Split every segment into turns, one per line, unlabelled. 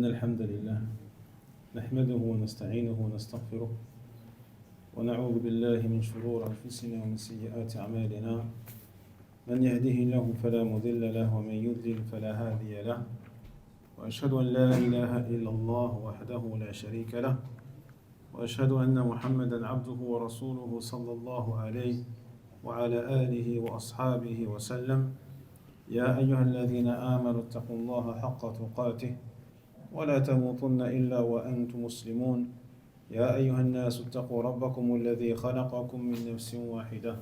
إن الحمد لله نحمده ونستعينه ونستغفره ونعوذ بالله من شرور أنفسنا ومن سيئات أعمالنا من يهده الله فلا مضل له ومن يضلل فلا هادي له وأشهد أن لا إله إلا الله وحده لا شريك له وأشهد أن محمدا عبده ورسوله صلى الله عليه وعلى آله وأصحابه وسلم. يا أيها الذين آمنوا اتقوا الله حق تقاته ولا تموتن إلا وأنتم مسلمون. يا أيها الناس اتقوا ربكم الذي خلقكم من نفس واحدة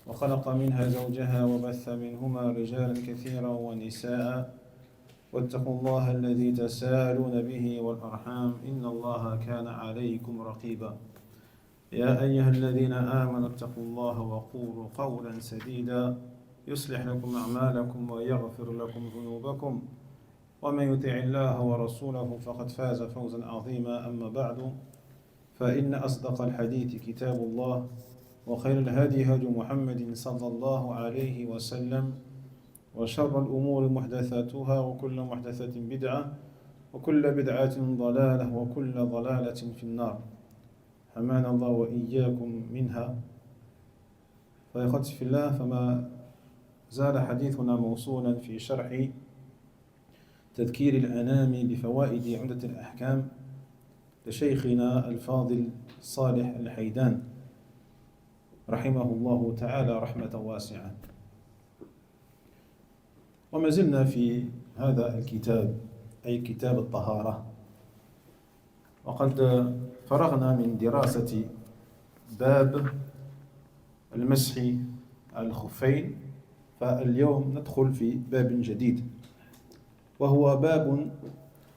وخلق منها زوجها وبث منهما رجالا كثيرا ونساء واتقوا الله الذي تساءلون به والأرحام إن الله كان عليكم رقيبا. يا أيها الذين آمنوا اتقوا الله وقولوا قولا سديدا يصلح لكم أعمالكم ويغفر لكم ذنوبكم ومن يطع الله ورسوله فقد فاز فوزا عظيما. أما بعد فإن أصدق الحديث كتاب الله وخير الهدي هدي محمد صلى الله عليه وسلم وشر الأمور محدثاتها وكل محدثة بدعة وكل بدعة ضلالة وكل ضلالة في النار حمانا الله وإياكم منها. فيقتل في الله فما زال حديثنا موصولا في شرح تذكير الأنام بفوائد عمدة الأحكام لشيخنا الفاضل صالح الحيدان رحمه الله تعالى رحمة واسعة. وما زلنا في هذا الكتاب أي كتاب الطهارة، وقد فرغنا من دراسة باب المسح على الخفين، فاليوم ندخل في باب جديد وهو باب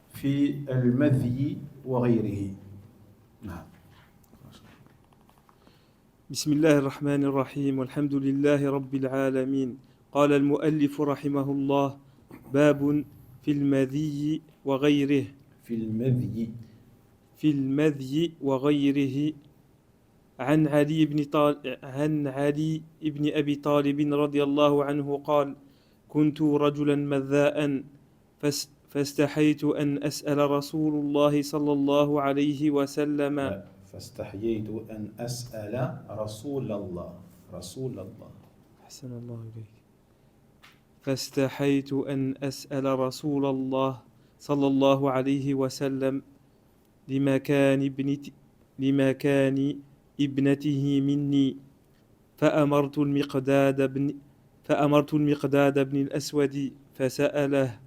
في المذي وغيره. نعم.
بسم الله الرحمن الرحيم والحمد لله رب العالمين. قال المؤلف رحمه الله: باب في المذي وغيره. في المذي وغيره. عن علي بن أبي طالب رضي الله عنه قال: كنت رجلا مذاء فاستحيت أن أسأل رسول الله صلى الله عليه وسلم
فاستحييت أن أسأل رسول الله
أحسن الله إليك. فاستحيت أن أسأل رسول الله صلى الله عليه وسلم لمكان ابنته مني، فأمرت المقداد بن الأسود فسأله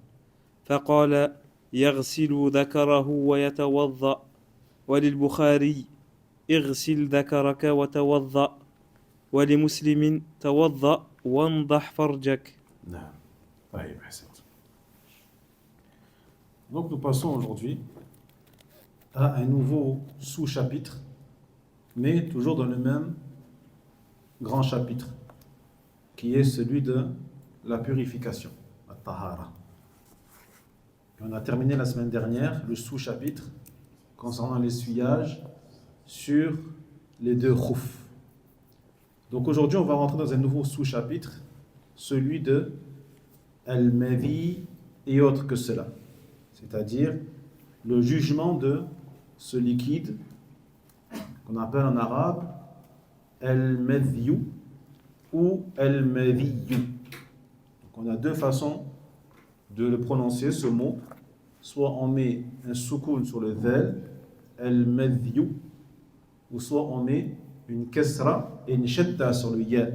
فقال: يغسل ذكره ويتوضأ. وللبخاري: اغسل ذكرك وتوضأ. ولمسلم: توضأ وانضح فرجك.
نعم. طيب، أحسنت. Donc nous passons aujourd'hui à un nouveau sous-chapitre, mais toujours dans le même grand chapitre, qui est celui de la purification, la tahara. On a terminé la semaine dernière le sous-chapitre concernant l'essuyage sur les deux khouf. Donc aujourd'hui, on va rentrer dans un nouveau sous-chapitre, celui de al-madhi et autre que cela, c'est-à-dire le jugement de ce liquide qu'on appelle en arabe al-madhiyu ou al-madhiyu. Donc on a deux façons de le prononcer, ce mot. Soit on met un soukoun sur le vel, al-madhiyu, ou soit on met une kasra et une shadda sur le ya.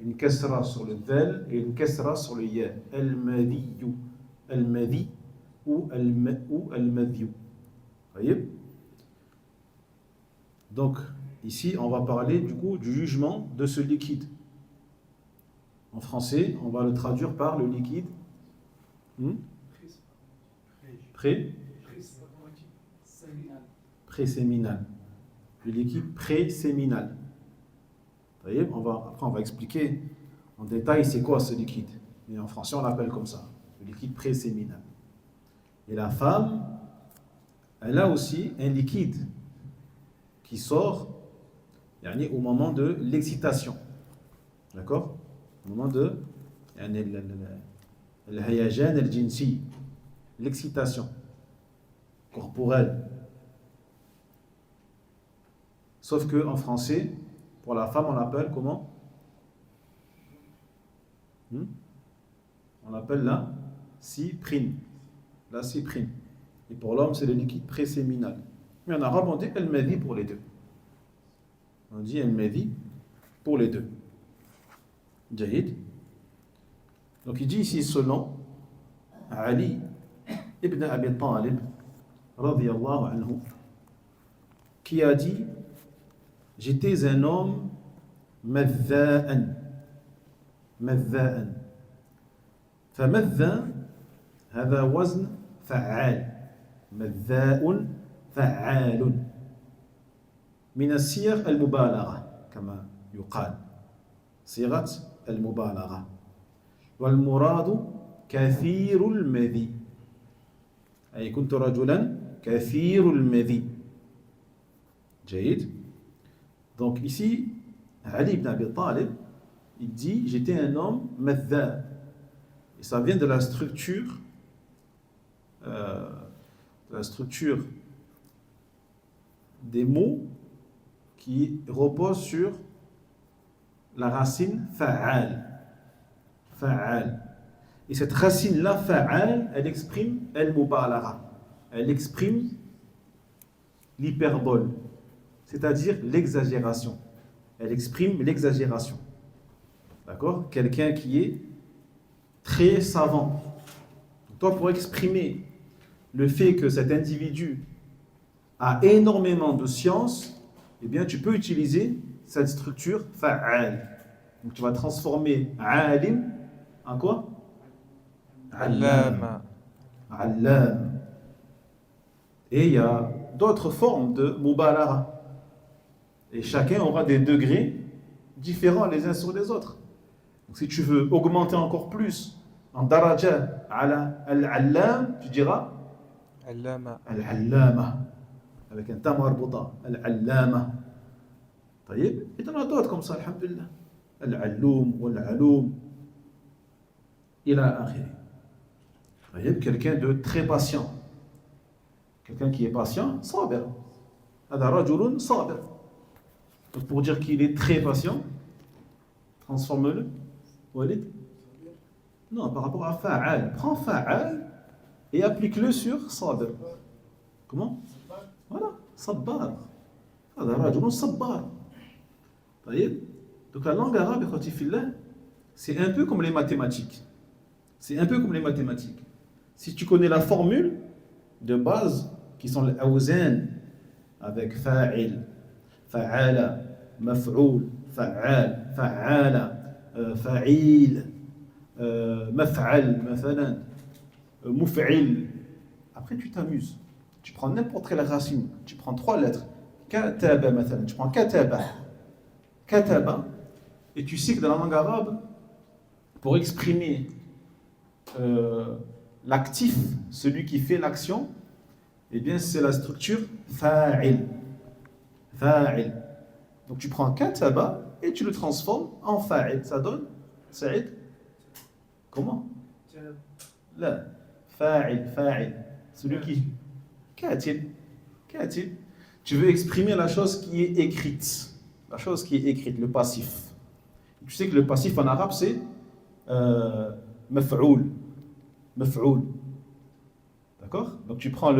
Une kasra sur le vel et une kasra sur le ya. Al-madhiyu, al-madhi ou al-madhiyu. Voyez? Donc ici on va parler du coup du jugement de ce liquide. En français on va le traduire par le liquide préséminal. Le liquide préséminal. Après on va expliquer en détail c'est quoi ce liquide. Mais en français on l'appelle comme ça, le liquide préséminal. Et la femme, elle a aussi un liquide qui sort au moment de l'excitation. D'accord? Au moment de الهيجان الجنسي, l'excitation. corporelle. Sauf qu'en français, pour la femme, on l'appelle comment? On l'appelle la cyprine. La cyprine. Et pour l'homme, c'est le liquide préséminal. Mais en arabe, on dit el-madi pour les deux. On dit el-madi pour les deux. Jahid. Donc il dit ici selon Ali ibn Abi Talib, radiyallahu anhu, qui a dit: j'étais un homme madha'an. Madha'an. فمذا هذا وزن فعال. مذاء فعال من الصيغ المبالغة كما يقال، صيغة المبالغة. والمراد كثير المذي، أي كنت رجلا كثير المذي. جيد. Donc ici, Ali ibn Abi Talib, il dit: j'étais un homme madha. Et ça vient de la structure des mots qui reposent sur la racine fa'al. Fa'al. Et cette racine-là, fa'al, elle exprime al-mubalagha. Elle exprime l'hyperbole, c'est-à-dire l'exagération. Elle exprime l'exagération. D'accord? Quelqu'un qui est très savant. Toi, pour exprimer le fait que cet individu a énormément de science, eh bien, tu peux utiliser cette structure fa'al. Donc, tu vas transformer alim en quoi?
Allama.
Allam. Et il y a d'autres formes de mubalagha. Et chacun aura des degrés différents les uns sur les autres. Donc, si tu veux augmenter encore plus en daraja ala al-allam, tu diras
Allama.
al-allama, avec un ta marbuta, al-allama. طيب. Et tu en as d'autres comme ça, alhamdulillah. Al-alloum, wal-alloum, ila akhiri. طيب. Quelqu'un de très patient. Quelqu'un qui est patient, sabir. هذا رجل صابر. Donc pour dire qu'il est très patient, transforme-le. Walid? Non, par rapport à fa'al. Prends fa'al et applique-le sur sabir. Comment? Voilà, sabbar. هذا رجل صبار. طيب. Donc la langue arabe, ikhwati fillah, c'est un peu comme les mathématiques. C'est un peu comme les mathématiques. Si tu connais la formule de base, qui sont les awzan, avec fa'il, fa'ala, maf'oul, fa'al, fa'ala, fa'il, maf'al, مثلا, muf'il. Après, tu t'amuses. Tu prends n'importe quelle racine. Tu prends 3 lettres. Kataba, مثلا. Tu prends kataba. Kataba. Et tu sais que dans la langue arabe, pour exprimer l'actif, celui qui fait l'action, eh bien, c'est la structure fa'il. Fa'il. Donc, tu prends kataba et tu le transformes en fa'il. Ça donne Saïd. Comment? Là. Fa'il, fa'il. Celui qui. Katib. Katib. Tu veux exprimer la chose qui est écrite. La chose qui est écrite, le passif. Tu sais que le passif en arabe, c'est maf'oul. Maf'oul. D'accord? Donc tu prends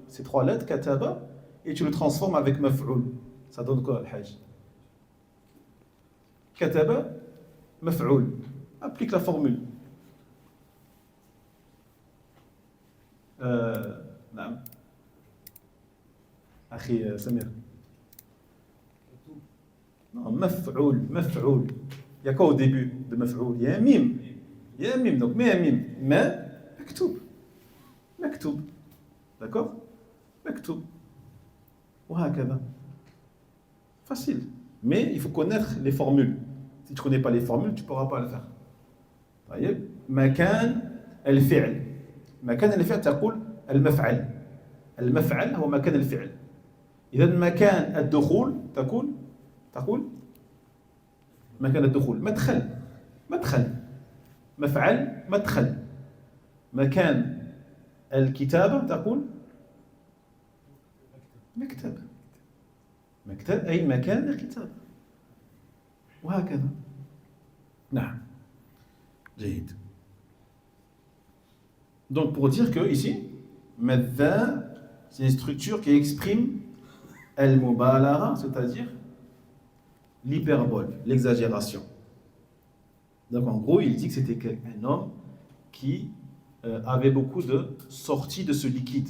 ces 3 lettres, kataba, et tu le transformes avec maf'oul. Ça donne quoi, al-hajj? Kataba, maf'oul. Applique la formule. نعم. أخي سمير. Non, maf'oul, maf'oul. Il y a quoi au début de maf'oul? Il y a un mime. Il y a un mime, donc mets un mime. Mais, maktoub. Maktoub. D'accord? Maktoub. وهكذا. Facile. Mais il faut connaître les formules. Si tu ne connais pas les formules, tu ne pourras pas le faire. طيب. مكان الفعل. مكان الفعل تقول المفعل. المفعل هو مكان الفعل. إذا مكان الدخول تقول مكان الدخول مدخل. مدخل. مفعل مدخل. مكان الكتابة تقول
مكتب. مكتب أي مكان للكتاب. وهكذا. نعم. جيد. Donc pour dire que ici, madha, c'est une structure qui exprime al-mubalagha, c'est-à-dire l'hyperbole, l'exagération. Donc en gros, il dit que c'était un homme qui avait beaucoup de sorties de ce liquide.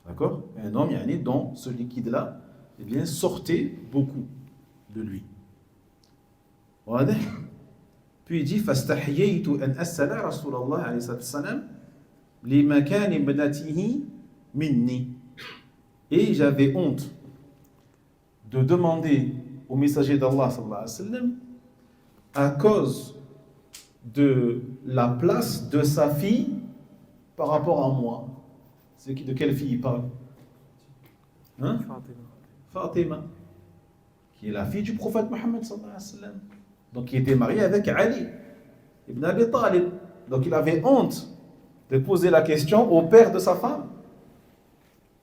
D'accord? Un homme, dont ce liquide-là, eh bien, sortait beaucoup de lui. Puis il dit فاستحييت أن أسأل رسول الله عليه الصلاة والسلام لمكان ابنته مني. Et j'avais honte de demander au messager d'Allah sallallahu alayhi wa sallam à cause de la place de sa fille par rapport à moi. C'est de quelle fille il parle? Hein? Fatima, qui est la fille du prophète Mohammed sallallahu alayhi wa sallam. Donc il était marié avec Ali ibn Abi Talib. Donc il avait honte de poser la question au père de sa femme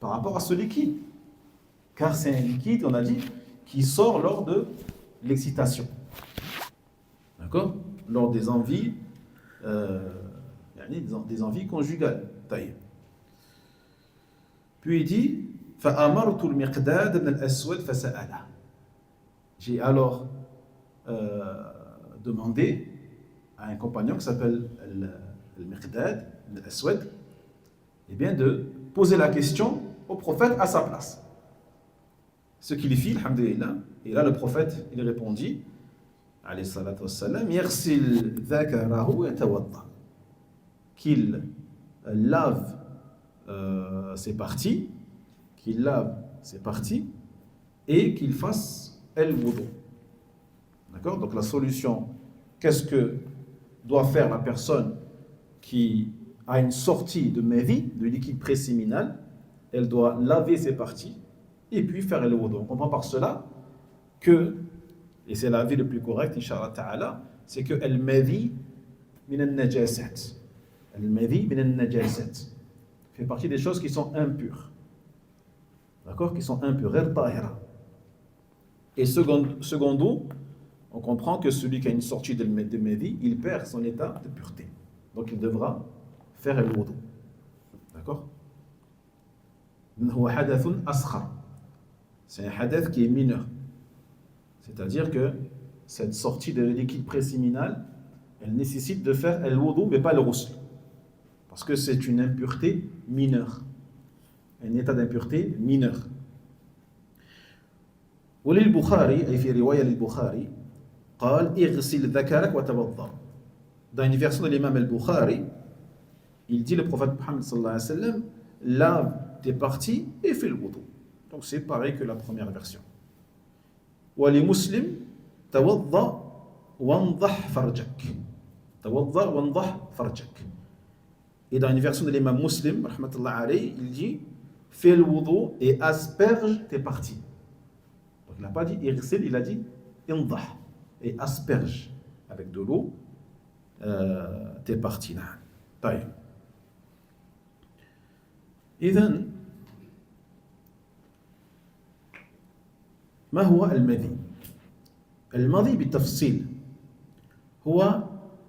par rapport à ce liquide. Car c'est un liquide, on a dit, qui sort lors de l'excitation. D'accord? Lors des envies, des envies conjugales. Puis il dit فأمرت المقداد بن الأسود فسأله. J'ai alors demandé à un compagnon qui s'appelle le Miqdad ibn al-Aswad, eh bien de poser la question au prophète à sa place. Ce qu'il fit, alhamdulillah, et là le prophète il répondit alayhi salatu wassalam yaghsil dhakarahu wa yatawadda, qu'il lave ses parties, et qu'il fasse al-wudu. D'accord? Donc la solution, qu'est-ce que doit faire la personne qui a une sortie de mévi, de liquide préséminal? Elle doit laver ses parties et puis faire le wudu. On comprend par cela que, et c'est l'avis le plus correct, Inch'Allah Ta'ala, c'est que al-mévi min al-najasat. Al-mévi min al-najasat fait partie des choses qui sont impures. D'accord? Qui sont impures. Et secondo, on comprend que celui qui a une sortie de mévi, il perd son état de pureté. Donc il devra faire le wudu. D'accord? C'est un hadith qui est mineur. C'est-à-dire que cette sortie de liquide préséminal, elle nécessite de faire le wudu, mais pas le ghusl. Parce que c'est une impureté mineure. Un état d'impureté mineur. وللبخاري أي في رواية للبخاري قال اغسل ذكرك وتوضأ. Dans une version de l'imam al-Bukhari, il dit le prophète Muhammad sallallahu alayhi wa sallam lave tes parties et fais le wudu. Donc c'est pareil que la première version. ولمسلم توضأ وانضح فرجك. توضأ وانضح فرجك. Et dans une version de l'imam Muslim, rahmatullah alayhi, il dit fais le wudu et asperge tes parties. Donc il n'a pas dit irsil, il a dit indah, et asperge avec de l'eau tes parties. طيب. إذن ما هو المذي؟ المذي بالتفصيل هو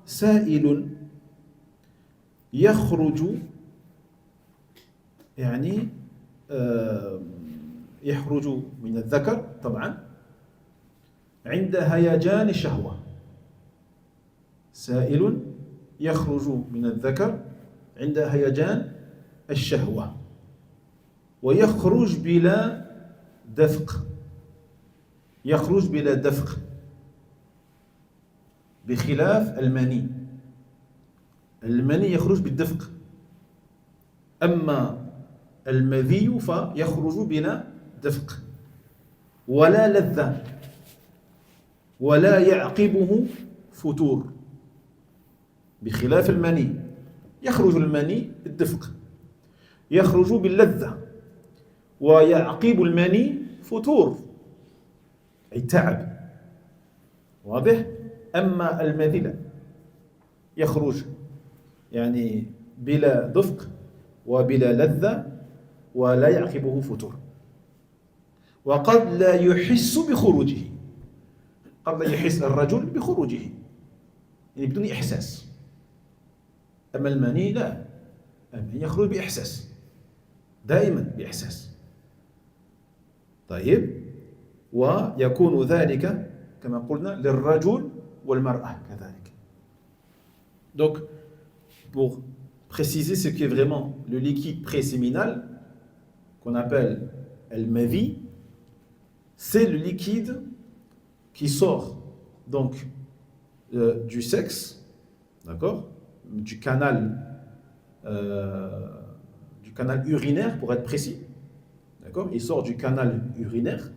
سائل يخرج يخرج من الذكر طبعا عند هيجان الشهوة. سائل يخرج من الذكر عند هيجان الشهوة ويخرج بلا دفق. يخرج بلا دفق بخلاف المني. المني يخرج بالدفق، أما المذي فيخرج بلا دفق ولا لذة ولا يعقبه فتور، بخلاف المني يخرج المني بالدفق، يخرج باللذة ويعقب المني فتور أي تعب. واضح؟ أما المذي لا، يخرج بلا دفق وبلا لذة ولا يعقبه فتور. وقد لا يحس بخروجه. قد لا يحس الرجل بخروجه يعني بدون إحساس. أما المني لا، المني يخرج بإحساس، دائما بإحساس. طيب، ويكون ذلك كما قلنا للرجل والمرأة كذلك. Donc, pour préciser ce qui est vraiment le liquide préséminal, qu'on appelle el-mavi, c'est le liquide qui sort donc du sexe, d'accord, du canal urinaire pour être précis, d'accord, il sort du canal urinaire,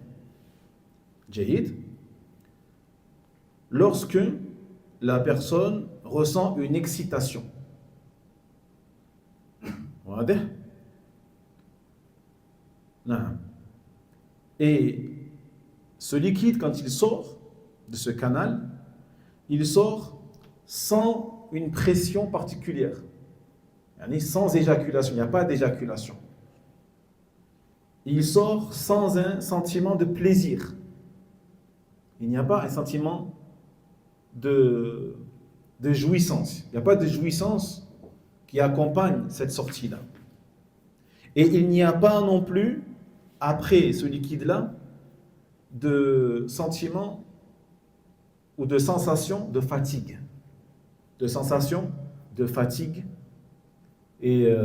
jayid, lorsque la personne ressent une excitation. واضح؟ نعم. Et ce liquide, quand il sort de ce canal, il sort sans une pression particulière, sans éjaculation, il n'y a pas d'éjaculation. Il sort sans un sentiment de plaisir. Il n'y a pas un sentiment de jouissance. Il n'y a pas de jouissance qui accompagne cette sortie-là. Et il n'y a pas non plus, après ce liquide-là, de sentiment ou de sensation de fatigue. De sensation de fatigue et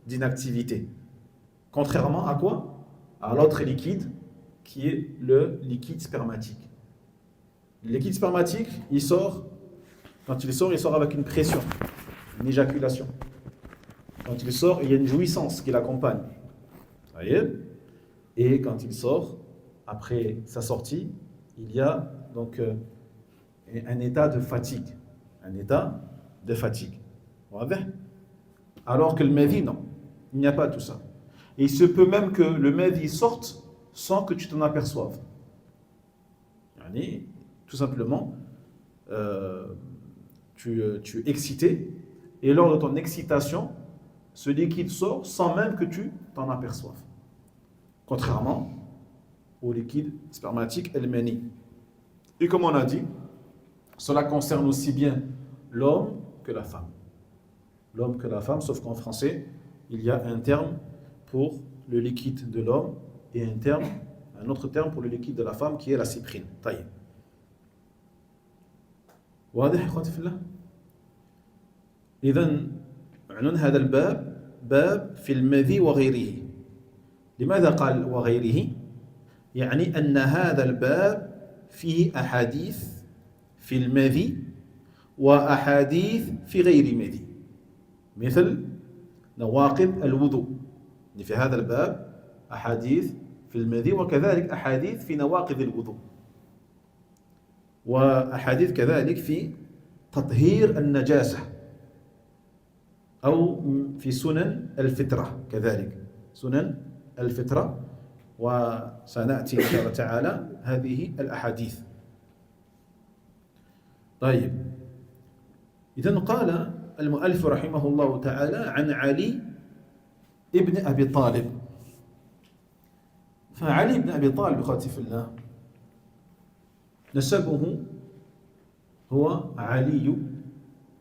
d'inactivité. Contrairement à quoi? À l'autre liquide, qui est le liquide spermatique. Le liquide spermatique, quand il sort avec une pression, une éjaculation. Quand il sort, il y a une jouissance qui l'accompagne. Vous voyez? Et quand il sort, après sa sortie, il y a donc un état de fatigue. Un état de fatigue. Alors que le mavi, non. Il n'y a pas tout ça. Et il se peut même que le mavi sorte sans que tu t'en aperçoives. Tout simplement, tu es excité, et lors de ton excitation, ce liquide sort sans même que tu t'en aperçoives. Contrairement au liquide spermatique el-mani. Et comme on a dit, cela concerne aussi bien l'homme que la femme. L'homme que la femme, sauf qu'en français, il y a un terme pour le liquide de l'homme et un autre terme pour le liquide de la femme qui est la cyprine. طيب. واضح يا اخواتي في الله؟ إذن عنوان هذا الباب باب في المذي وغيره. لماذا قال وغيره؟ يعني أن هذا الباب فيه أحاديث في المذي وأحاديث في غير مذي، مثل نواقض الوضوء. في هذا الباب أحاديث في المذي وكذلك أحاديث في نواقض الوضوء، وأحاديث كذلك في تطهير النجاسة أو في سنن الفطرة، كذلك سنن الفطرة، وسنأتي إن شاء الله تعالى هذه الأحاديث. طيب، إذن قال المؤلف رحمه الله تعالى عن علي ابن أبي طالب. فعلي بن أبي طالب أخواتي في الله نسبه هو علي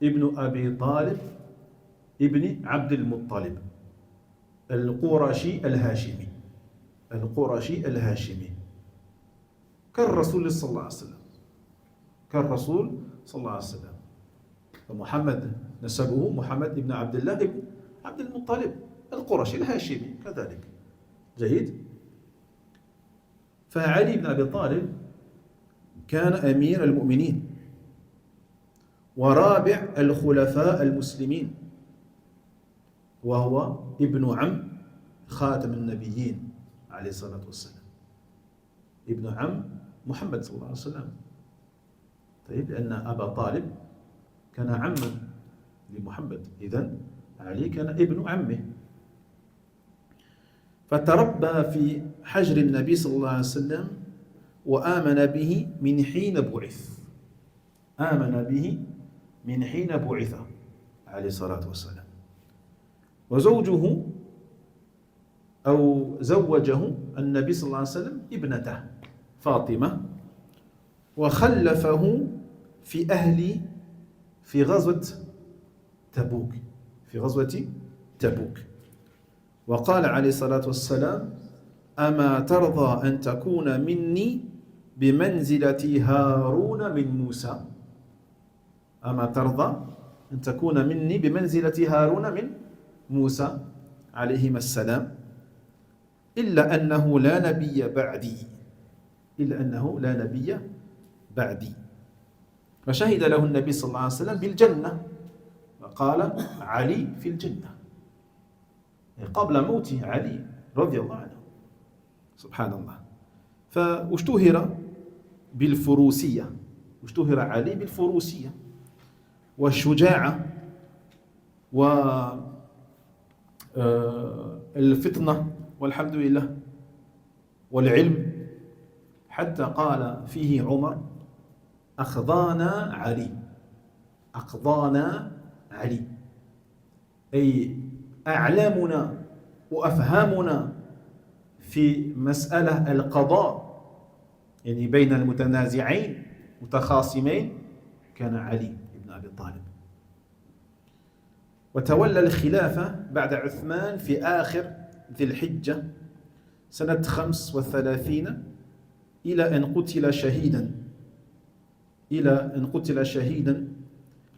ابن أبي طالب ابن عبد المطلب القرشي الهاشمي، القرشي الهاشمي كالرسول صلى الله عليه وسلم، كالرسول صلى الله عليه وسلم. فمحمد نسبه محمد بن عبد الله بن عبد المطلب القرشي الهاشمي كذلك. جيد. فعلي بن أبي طالب كان أمير المؤمنين ورابع الخلفاء المسلمين، وهو ابن عم خاتم النبيين عليه الصلاة والسلام، ابن عم محمد صلى الله عليه وسلم. طيب، لأن أبا طالب كان عما لمحمد، إذن علي كان ابن عمه. فتربى في حجر النبي صلى الله عليه وسلم وآمن به من حين بعث، آمن به من حين بعث عليه الصلاة والسلام. وزوجه أو زوجه النبي صلى الله عليه وسلم ابنته فاطمة وخلفه في غزوة تبوك وقال عليه الصلاة والسلام أما ترضى أن تكون مني بمنزلة هارون من موسى أما ترضى أن تكون مني بمنزلة هارون من موسى عليهما السلام إلا أنه لا نبي بعدي فشهد له النبي صلى الله عليه وسلم بالجنة وقال علي في الجنة قبل موت علي رضي الله عنه سبحان الله فاشتهر بالفروسية اشتهر علي بالفروسية والشجاعة والفطنة والحمد لله والعلم حتى قال فيه عمر أخضانا علي أي أعلامنا وأفهامنا في مسألة القضاء يعني بين المتنازعين متخاصمين كان علي بن أبي طالب وتولى الخلافة بعد عثمان في آخر ذي الحجة سنة 35 إلى أن قتل شهيدا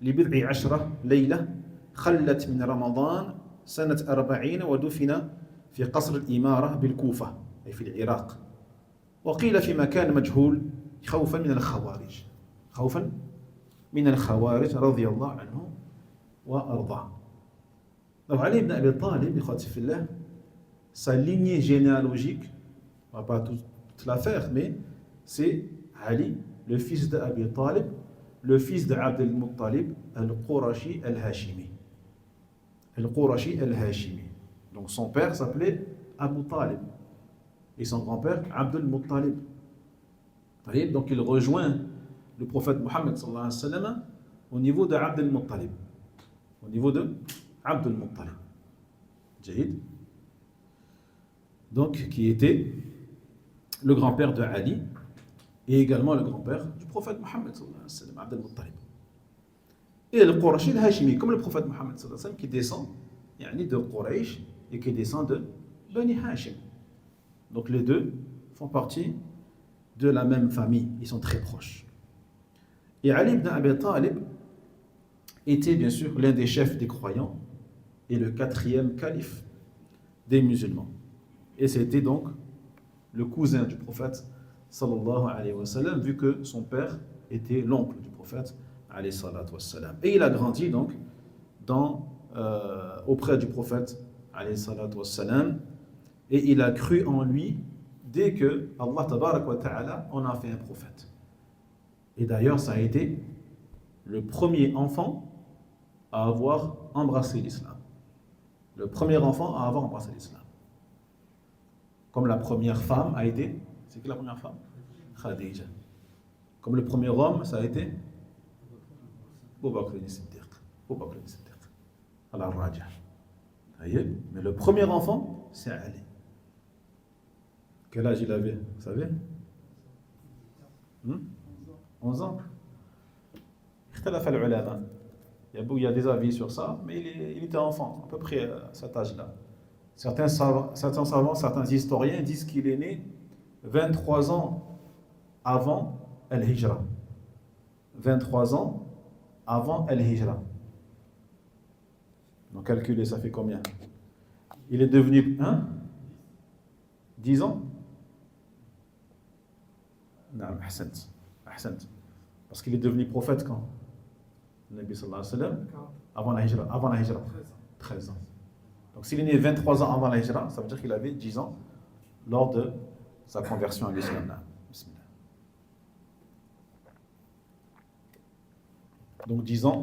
لبضع عشرة ليلة خلت من رمضان سنة 40 ودفن في قصر الإمارة بالكوفة أي في العراق وقيل في مكان مجهول خوفا من الخوارج رضي الله عنه وأرضاه. Donc Ali ibn Abi Talib, sa lignée généalogique, on ne va pas toute la faire, mais c'est Ali, le fils d'Abi Talib, le fils d'Abd al-Muttalib, al-Qurashi al-Hashimi. Al-Qurashi al-Hashimi. Donc son père s'appelait Abu Talib et son grand-père Abd al-Muttalib. Donc il rejoint le prophète Mohammed sallallahu alayhi wa sallam au niveau de Abd al-Muttalib. Au niveau de Abd al-Muttalib. Jahid. Donc qui était le grand-père de Ali et également le grand-père du prophète Mohammed sallallahu alayhi wa sallam, Abd al-Muttalib. Et le Qurashi al-Hashimi, comme le prophète Mohammed sallallahu alayhi wa sallam, qui descend de Quraysh et qui descend de Bani Hashim. Donc les deux font partie de la même famille, ils sont très proches. Et Ali ibn Abi Talib était bien sûr l'un des chefs des croyants et le 4e calife des musulmans. Et c'était donc le cousin du prophète sallallahu alayhi wa sallam, vu que son père était l'oncle du prophète alayhi salatu wa sallam. Et il a grandi donc auprès du prophète alayhi salatu wa sallam, et il a cru en lui dès que Allah tabarak wa ta'ala en a fait un prophète. Et d'ailleurs ça a été le premier enfant à avoir embrassé l'islam. Le premier enfant à avoir embrassé l'islam. Comme la première femme a été, c'est qui la première femme? Khadija. Comme le premier homme, ça a été Abu Bakr al-Siddiq. Al-Raja. Mais le premier enfant, c'est Ali. Quel âge il avait, vous savez? 11 ans. Il y a des avis sur ça, mais il était enfant, à peu près à cet âge-là. Certains savants, certains historiens disent qu'il est né 23 ans avant Al-Hijra. 23 ans avant Al-Hijra. Donc calculez, ça fait combien? Il est devenu 10 ans? Non, ahsant. Parce qu'il est devenu prophète quand? Le Nabi sallallahu alayhi wa sallam, avant la Hijra. 13 ans. Donc s'il est né 23 ans avant la Hijra, ça veut dire qu'il avait 10 ans lors de sa conversion à l'islam. Donc 10 ans,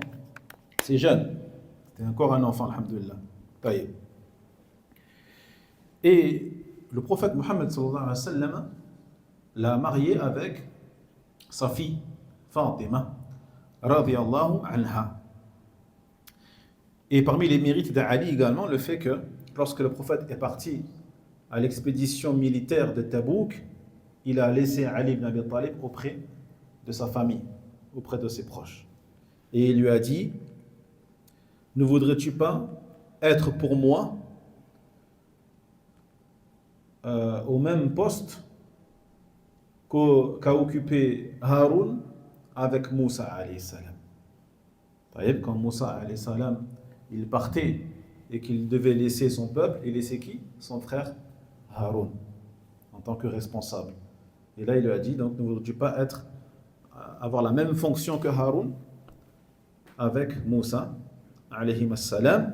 c'est jeune. C'était encore un enfant, alhamdoulilah. Et le prophète Mohammed sallallahu alayhi wa sallam l'a marié avec sa fille Fatima radiyallahu anha. Et parmi les mérites d'Ali également, le fait que lorsque le prophète est parti à l'expédition militaire de Tabouk, il a laissé Ali ibn Abi Talib auprès de sa famille, auprès de ses proches. Et il lui a dit, ne voudrais-tu pas être pour moi au même poste qu'a occupé Haroun avec Moussa alayhi salam. Quand Moussa alayhi salam, il partait et qu'il devait laisser son peuple, il laissait qui? Son frère Haroun, en tant que responsable. Et là, il lui a dit, donc ne voudrais-tu pas avoir la même fonction que Haroun avec Moussa alayhi salam,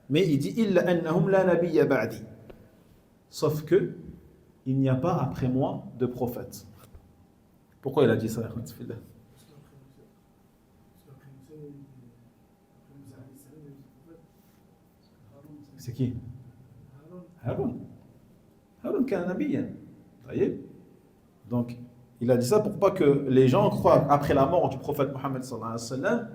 mais il dit illa annahum la nabiyya ba'di, sauf que il n'y a pas après moi de prophète. Pourquoi il a dit ça? C'est qui? Haroun. Haroun qui est un nabiyyan. Donc il a dit ça pour pas que les gens croient après la mort du prophète Mohammed sallallahu alayhi wa sallam,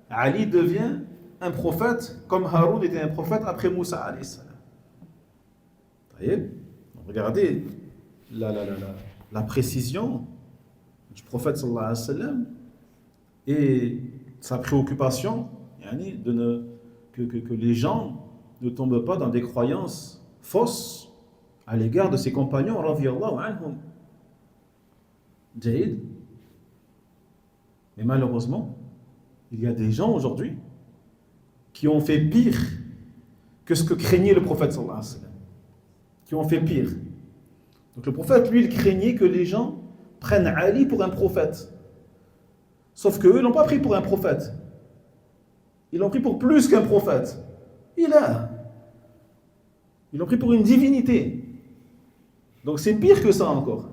Ali devient un prophète comme Haroun était un prophète après Moussa alayhi salam. Regardez la précision du prophète sallallahu alayhi wa sallam et sa préoccupation que les gens ne tombent pas dans des croyances fausses à l'égard de ses compagnons radiyallahu anhum. Jaïd. Mais malheureusement, il y a des gens aujourd'hui qui ont fait pire que ce que craignait le prophète sallallahu alayhi wa sallam. Qui ont fait pire. Donc le prophète, lui, il craignait que les gens prennent Ali pour un prophète. Sauf qu'eux, ils ne l'ont pas pris pour un prophète. Ils l'ont pris pour plus qu'un prophète. Ils l'ont pris pour une divinité. Donc c'est pire que ça encore.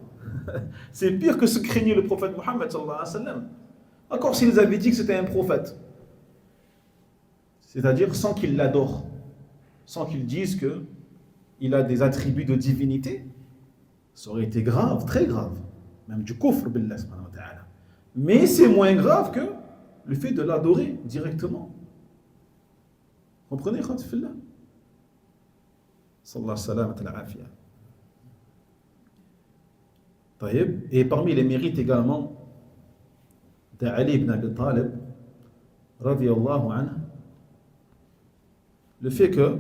C'est pire que ce que craignait le prophète Mohammed sallallahu alayhi wa sallam. Encore s'ils avaient dit que c'était un prophète. C'est-à-dire sans qu'ils l'adorent, sans qu'ils disent qu'il a des attributs de divinité, ça aurait été grave, très grave. Même du kufr billah subhanahu wa ta'ala. Mais c'est moins grave que le fait de l'adorer directement. Comprenez, khatif fillah? Sallallahu salamat al-afiyah. Et parmi les mérites également d'Ali ibn Abi Talib, radiyallahu anhu, le fait que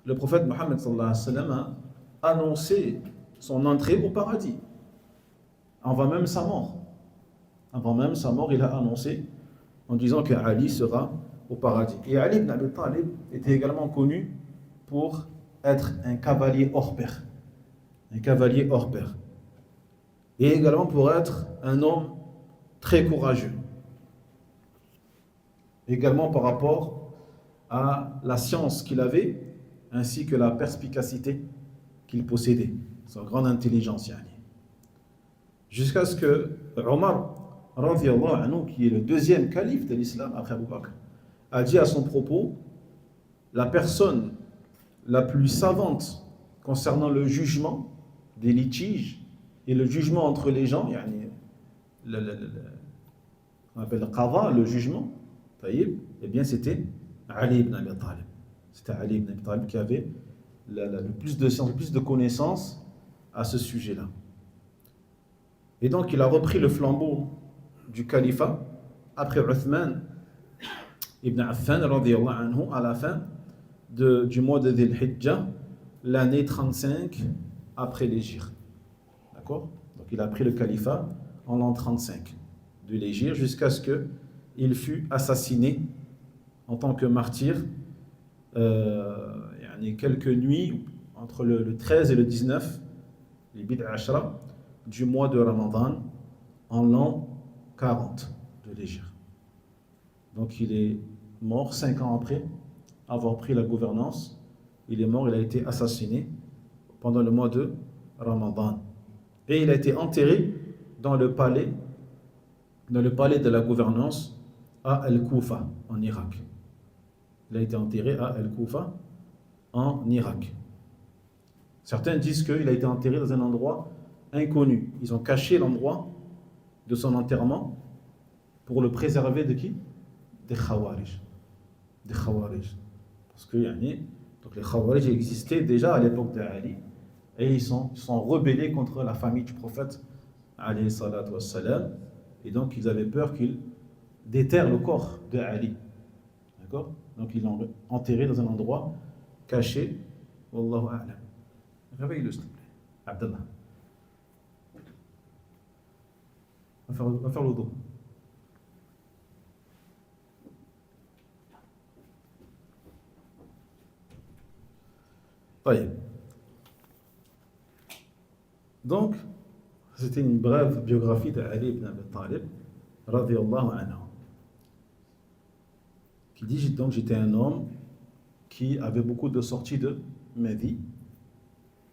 le prophète Mohammed sallallahu alayhi wa sallam a annoncé son entrée au paradis. Avant même sa mort. Avant même sa mort, il a annoncé en disant que Ali sera au paradis. Et Ali ibn Abi Talib était également connu pour être un cavalier hors pair. Un cavalier hors pair. Et également pour être un homme très courageux. Également par rapport à la science qu'il avait, ainsi que la perspicacité qu'il possédait, sa grande intelligence. Jusqu'à ce que Omar, radiyallahu anhu, qui est le deuxième calife de l'islam après Abu Bakr, a dit à son propos, la personne la plus savante concernant le jugement des litiges et le jugement entre les gens, on appelle le qada, le jugement, eh bien c'était Ali ibn Abi Talib. C'était Ali ibn Abi Talib qui avait le plus de science, le plus de connaissances à ce sujet-là. Et donc il a repris le flambeau du califat après Uthman ibn Affan radiyallahu anhu à la fin du mois de Dhil Hijjah, l'année 35 après l'Hégire. D'accord? Donc il a pris le califat en l'an 35 de l'Hégire jusqu'à ce qu'il fût assassiné en tant que martyr quelques nuits entre le 13 et le 19 les bid'a ashra du mois de Ramadan en l'an 40 de l'Hégire. Donc il est mort 5 ans après avoir pris la gouvernance. Il est mort, il a été assassiné pendant le mois de Ramadan. Et il a été enterré dans le palais de la gouvernance à Al-Koufa, en Irak. Il a été enterré à Al-Koufa, en Irak. Certains disent qu'il a été enterré dans un endroit inconnu. Ils ont caché l'endroit de son enterrement pour le préserver de qui? Des Khawarij. Des Khawarij. Parce que donc les Khawarij existaient déjà à l'époque d'Ali. et ils sont rebellés contre la famille du prophète, alayhi salatu wassalam, et donc ils avaient peur qu'ils déterrent le corps de Ali. D'accord? Donc ils l'ont enterré dans un endroit caché. Wallahu a'lam. Réveille-le, s'il te plaît. Abdallah. Va faire le dos. Donc, c'était une brève biographie d'Ali ibn Abi Talib, radiyallahu anhu, qui dit donc j'étais un homme qui avait beaucoup de sorties de ma vie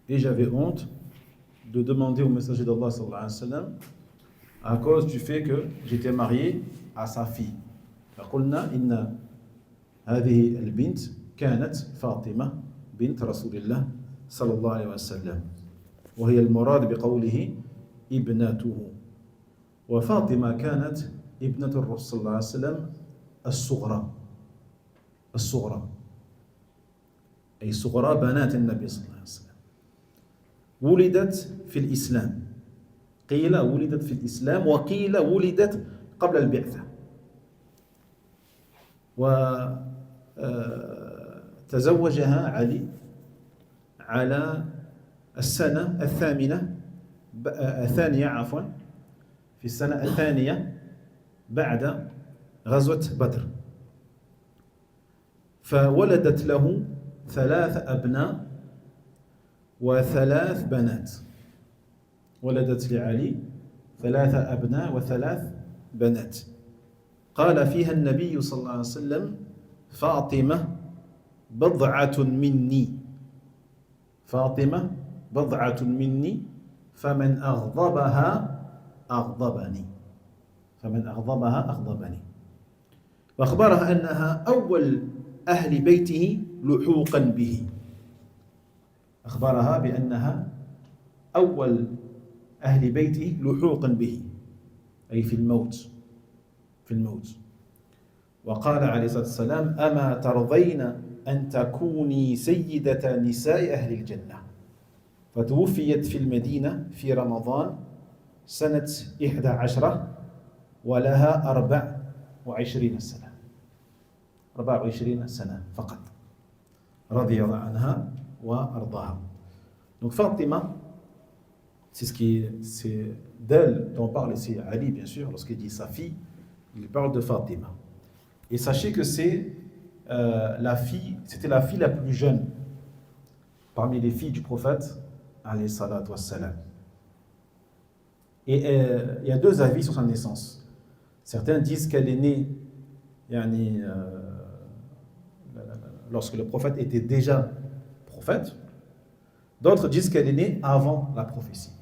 et j'avais honte de demander au messager d'Allah sallallahu alayhi wa sallam à cause du fait que j'étais marié à sa fille. فقلنا إن هذه البنت كانت فاطمة بنت رسول الله صلى الله عليه وسلم وهي المراد بقوله ابنته وفاطمة كانت ابنة الرسول صلى الله عليه وسلم الصغرى أي صغرى بنات النبي صلى الله عليه وسلم ولدت في الإسلام قيل ولدت في الإسلام وقيل ولدت قبل البعثة وتزوجها علي على السنة الثانية في السنة الثانية بعد غزوة بدر فولدت له 3 أبناء و3 بنات ولدت لعلي 3 أبناء و3 بنات قال فيها النبي صلى الله عليه وسلم فاطمة بضعة مني فاطمة بضعة مني فمن أغضبها أغضبني وأخبرها أنها أول أهل بيته لحوقا به أخبرها بأنها أول أهل بيته لحوقا به أي في الموت وقال عليه الصلاة والسلام أما ترضين أن تكوني سيدة نساء أهل الجنة فتوفيت في المدينة في رمضان سنة 11 ولها 24 سنة فقط رضي الله عنها وأرضاها. Donc Fatima, c'est d'elle dont parle ici Ali, bien sûr, lorsqu'il dit sa fille, il parle de Fatima. Et sachez que c'était la fille la plus jeune parmi les filles du prophète, alayhi salatu wassalam. Et il y a 2 avis sur sa naissance. Certains disent qu'elle est née lorsque le prophète était déjà prophète. D'autres disent qu'elle est née avant la prophétie.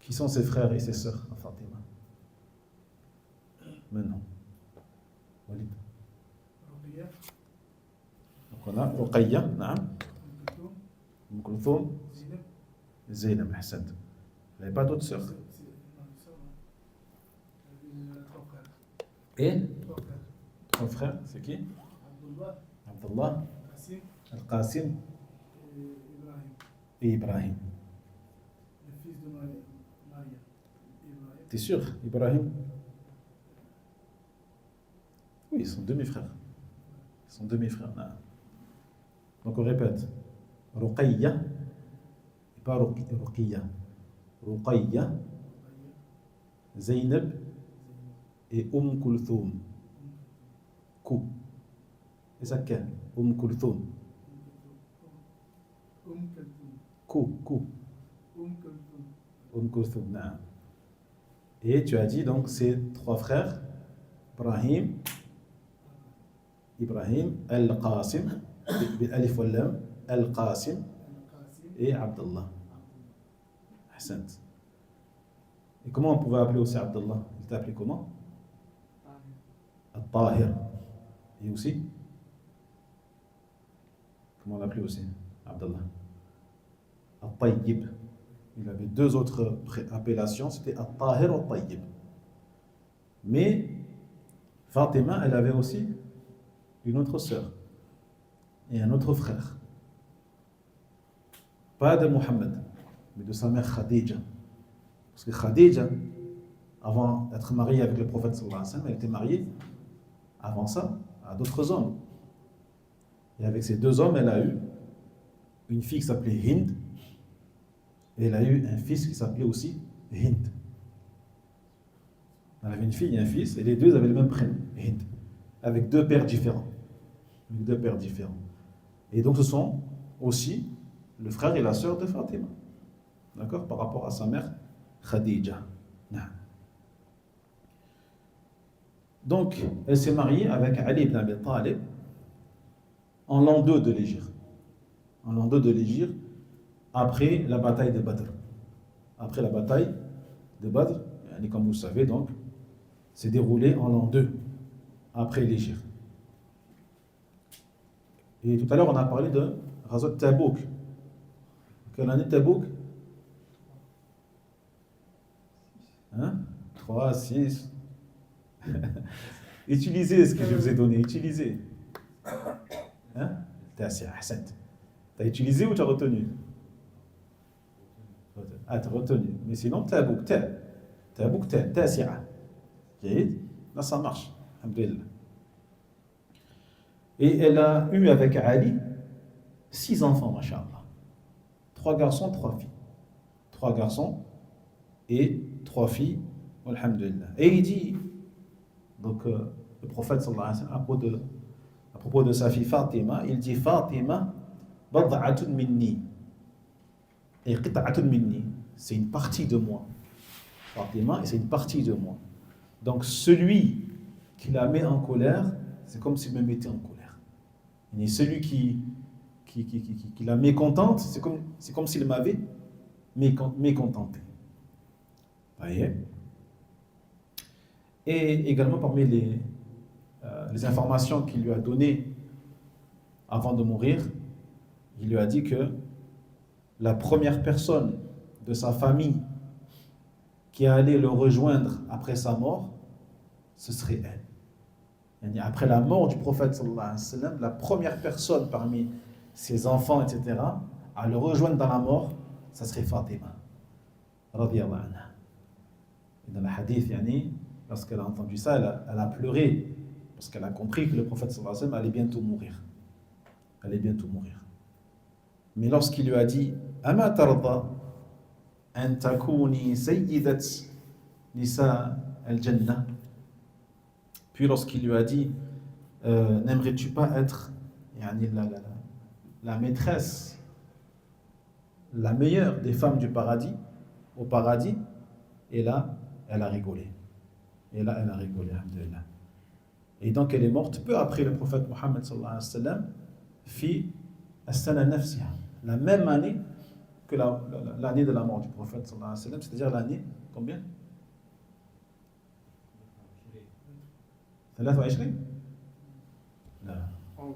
Qui sont ses frères et ses sœurs à Fatima? Maintenant. Walid. Donc on a Ruqayya, naam. Kulthum. Zaynab, ahsant. Vous n'avez pas d'autres sœurs? Et 3 frères, c'est qui? Abdullah, Al-Qasim et Ibrahim.
Le fils de Maria.
T'es sûr, Ibrahim? Oui, ils sont demi-frères. Donc on répète. Ruqayya, et pas Ruqiyya. Ruqayya, Zaynab et Kulthum. Et ça quel? Kulthum. Kulthum, naam. Et tu as dit donc ces 3 frères, Ibrahim, Al-Qasim, Alif wal Lam, Al-Qasim et Abdullah. Ahsant. Et comment on pouvait appeler aussi Abdullah? Il t'a appelé comment? Al-Tahir. Et aussi? Comment on l'appelait aussi? Abdullah. Al-Tayyib. Il avait 2 autres appellations, c'était Al-Tahir ou Al-Tayyib. Mais Fatima, elle avait aussi une autre sœur. et un autre frère. Pas de Mohammed, mais de sa mère Khadija. Parce que Khadija, avant d'être mariée avec le prophète sallallahu alayhi wa sallam, elle était mariée, avant ça, à d'autres hommes. Et avec ces deux hommes, elle a eu une fille qui s'appelait Hind, et elle a eu un fils qui s'appelait aussi Hind. Elle avait une fille et un fils, et les deux avaient le même prénom, Hind, avec deux pères différents. Avec deux pères différents. Et donc ce sont aussi le frère et la sœur de Fatima. D'accord? Par rapport à sa mère, Khadija. Donc, elle s'est mariée avec Ali ibn Abi Talib en l'an 2 de l'Hégire. En l'an 2 de l'Hégire, après la bataille de Badr. Après la bataille de Badr, comme vous le savez, donc, s'est déroulée en l'an 2, après l'Hégire. Et tout à l'heure, on a parlé de Ghazwat Tabouk. Quelle année Tabouk? 3, 6. Utilisez ce que je vous ai donné, utilisez. T'as utilisé ou tu as retenu? Ah, tu as retenu. Mais sinon, Tabouk, Tasi'a. Là, ça marche. Alhamdulillah. Et elle a eu avec Ali 6 enfants, masha'Allah. 3 garçons, 3 filles. 3 garçons et 3 filles, alhamdulillah. Et il dit, donc le prophète sallallahu alayhi wa sallam, à propos de sa fille Fatima, il dit Fatima, bad'atun minni. Et qit'atun minni, c'est une partie de moi. Fatima, et c'est une partie de moi. Donc celui qui la met en colère, c'est comme s'il me mettait en colère. Et celui qui la mécontente, c'est comme s'il m'avait mécontenté. Voyez? Et également parmi les informations qu'il lui a données avant de mourir, il lui a dit que la première personne de sa famille qui allait le rejoindre après sa mort, ce serait elle. Et après la mort du prophète sallallahu alayhi wa sallam, la première personne parmi ses enfants, etc., à le rejoindre dans la mort, ça serait Fatima, radiyallahu anha. Et dans le hadith, lorsqu'elle a entendu ça, elle a pleuré, parce qu'elle a compris que le prophète sallallahu alayhi wa sallam allait bientôt mourir. Allait bientôt mourir. Mais lorsqu'il lui a dit Ama tarda an takuni sayyidat nisa al-jannah, puis lorsqu'il lui a dit n'aimerais-tu pas être la maîtresse, la meilleure des femmes du paradis, au paradis? Et là, elle a rigolé. Alhamdulillah. Et donc, elle est morte peu après le prophète Mohammed sallallahu alayhi wa sallam, fi as-sana nafsiha, la même année que l'année de la mort du prophète sallallahu alayhi wa sallam, c'est-à-dire l'année, combien? 23 لا 11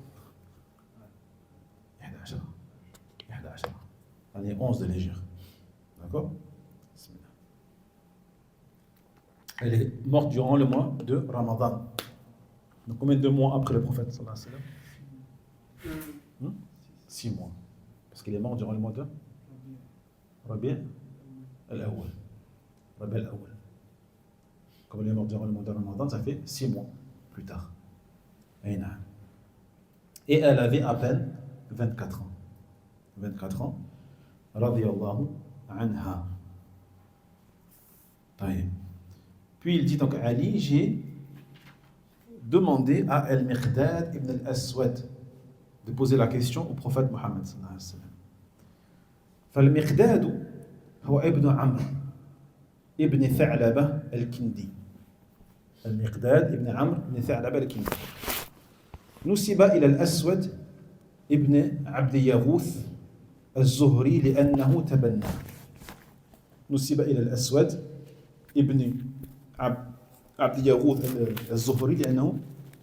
l'année 11 de l'Hégire. D'accord? Elle est morte durant le mois de Ramadan. Donc combien de mois après le prophète sallallahu alayhi wa sallam? 6 mois. Parce qu'il est mort durant le mois de Rabi' al-Awwal. Comme il est mort durant le mois de Ramadan, ça fait 6 mois plus tard. Et elle avait à peine 24 ans. 24 ans. Radiyallahu anha. Puis il dit donc Ali, j'ai demandé à Al-Miqdad ibn al-Aswad de poser la question au prophète Mohammed sallallahu alayhi wa sallam. فالمقداد هو ابن عمرو ابن ثعلبة الكندي. المقداد ابن عمرو بن ثعلبة الكندي نسب إلى الأسود ابن عبد يغوث الزهري لأنه تبناه. نسب إلى الأسود ابن عبد يغوث الزهري لأنه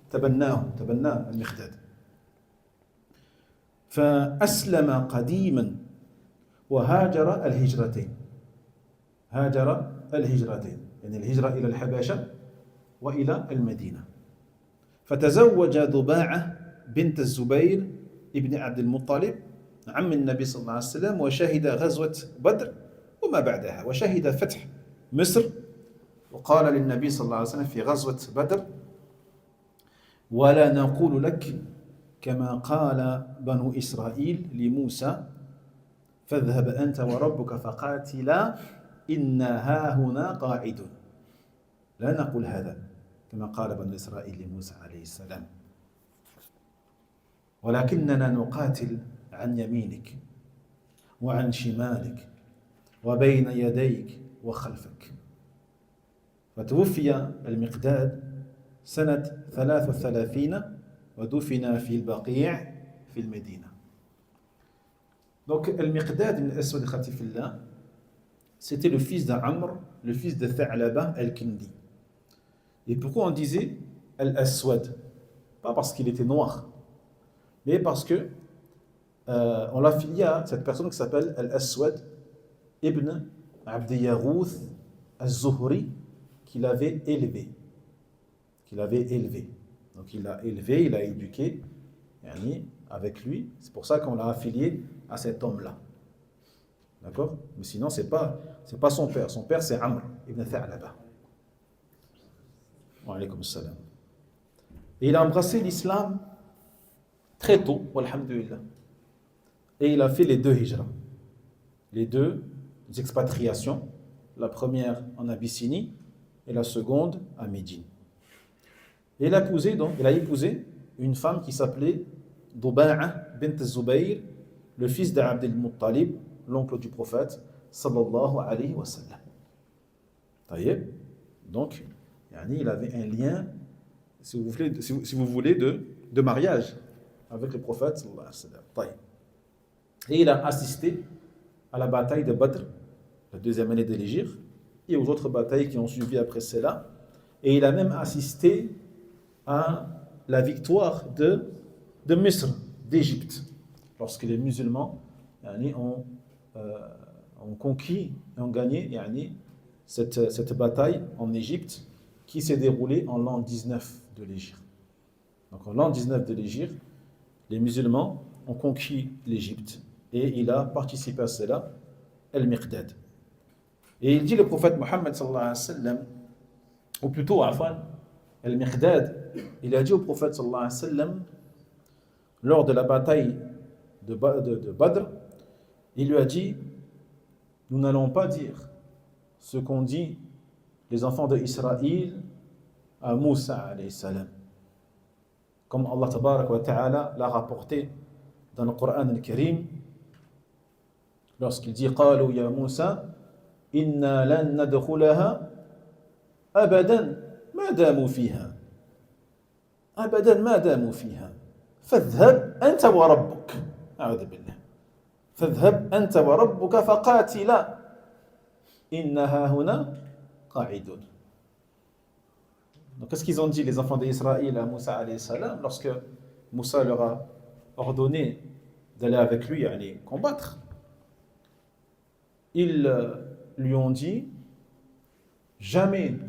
تبناه المقداد. فأسلم قديما وهاجر الهجرتين. يعني الهجرة إلى الحبشة وإلى المدينة. فتزوج ضباعة بنت الزبير ibn Abd al-Muttalib عم النبي صلى الله عليه وسلم وشهد غزوة بدر وما بعدها وشهد فتح مصر وقال للنبي صلى الله عليه وسلم في غزوة بدر ولا نقول لك كما قال بنو إسرائيل لموسى فاذهب أنت وربك فقاتلا إنا هاهنا قاعدون لا نقول هذا كما قال بنو إسرائيل لموسى عليه السلام ولكننا نقاتل عن يمينك وعن شمالك وبين يديك وخلفك فتوفي المقداد سنة 33 ودفن في البقيع في المدينة. Donc Al-Miqdad ibn Aswad Khatifillah, c'était le fils d'Amr, le fils de Tha'laba al-Kindi. Et pourquoi on disait Al-Aswad? Pas parce qu'il était noir, mais parce que on l'a filié à cette personne qui s'appelle Al-Aswad ibn Abd Yaghouth al-Zuhri, qu'il avait élevé. Donc il l'a élevé, il l'a éduqué yani, avec lui. C'est pour ça qu'on l'a affilié à cet homme-là. D'accord? Mais sinon, c'est pas son père. Son père, c'est Amr ibn Tha'laba. Wa alaykum salam. Et il a embrassé l'islam très tôt, walhamdulillah. Et il a fait les deux hijras, les deux expatriations. La première en Abyssinie et la seconde à Médine. Et il a épousé une femme qui s'appelait Duba'a bint Zubayr, le fils d'Abd al-Muttalib, l'oncle du prophète, sallallahu alayhi wa sallam. Taïeb. Donc, il avait un lien, si vous voulez, de mariage avec le prophète, sallallahu alayhi wa sallam. Taïeb. Et il a assisté à la bataille de Badr, la deuxième année de l'Hégire, et aux autres batailles qui ont suivi après cela. Et il a même assisté à la victoire de Misr, d'Égypte, lorsque les musulmans ont conquis et ont gagné cette bataille en Égypte qui s'est déroulée en l'an 19 de l'Hégire. Donc en l'an 19 de l'Hégire, les musulmans ont conquis l'Égypte et il a participé à cela, Al-Miqdad. Et il dit le prophète Mohammed sallallahu alayhi wa sallam, ou plutôt Afan, Al-Miqdad, il a dit au prophète sallallahu alayhi wa sallam, lors de la bataille de Badr, il lui a dit, nous n'allons pas dire ce qu'ont dit les enfants d'Israël à Moussa alayhi salam. Comme Allah tabarak wa ta'ala l'a rapporté dans le Coran al-Karim, lorsqu'il dit, قالوا يا موسى إنا لن ندخلها أبدا ما داموا فيها أبدا ما داموا فيها فاذهب أنت وربك أعوذ بالله فاذهب أنت وربك فقاتلا إنها هنا قاعدون. Donc qu'est-ce qu'ils ont dit les enfants d'Israël à Moussa alayhi salam lorsque Moussa leur a ordonné d'aller avec lui aller combattre? Ils lui ont dit, jamais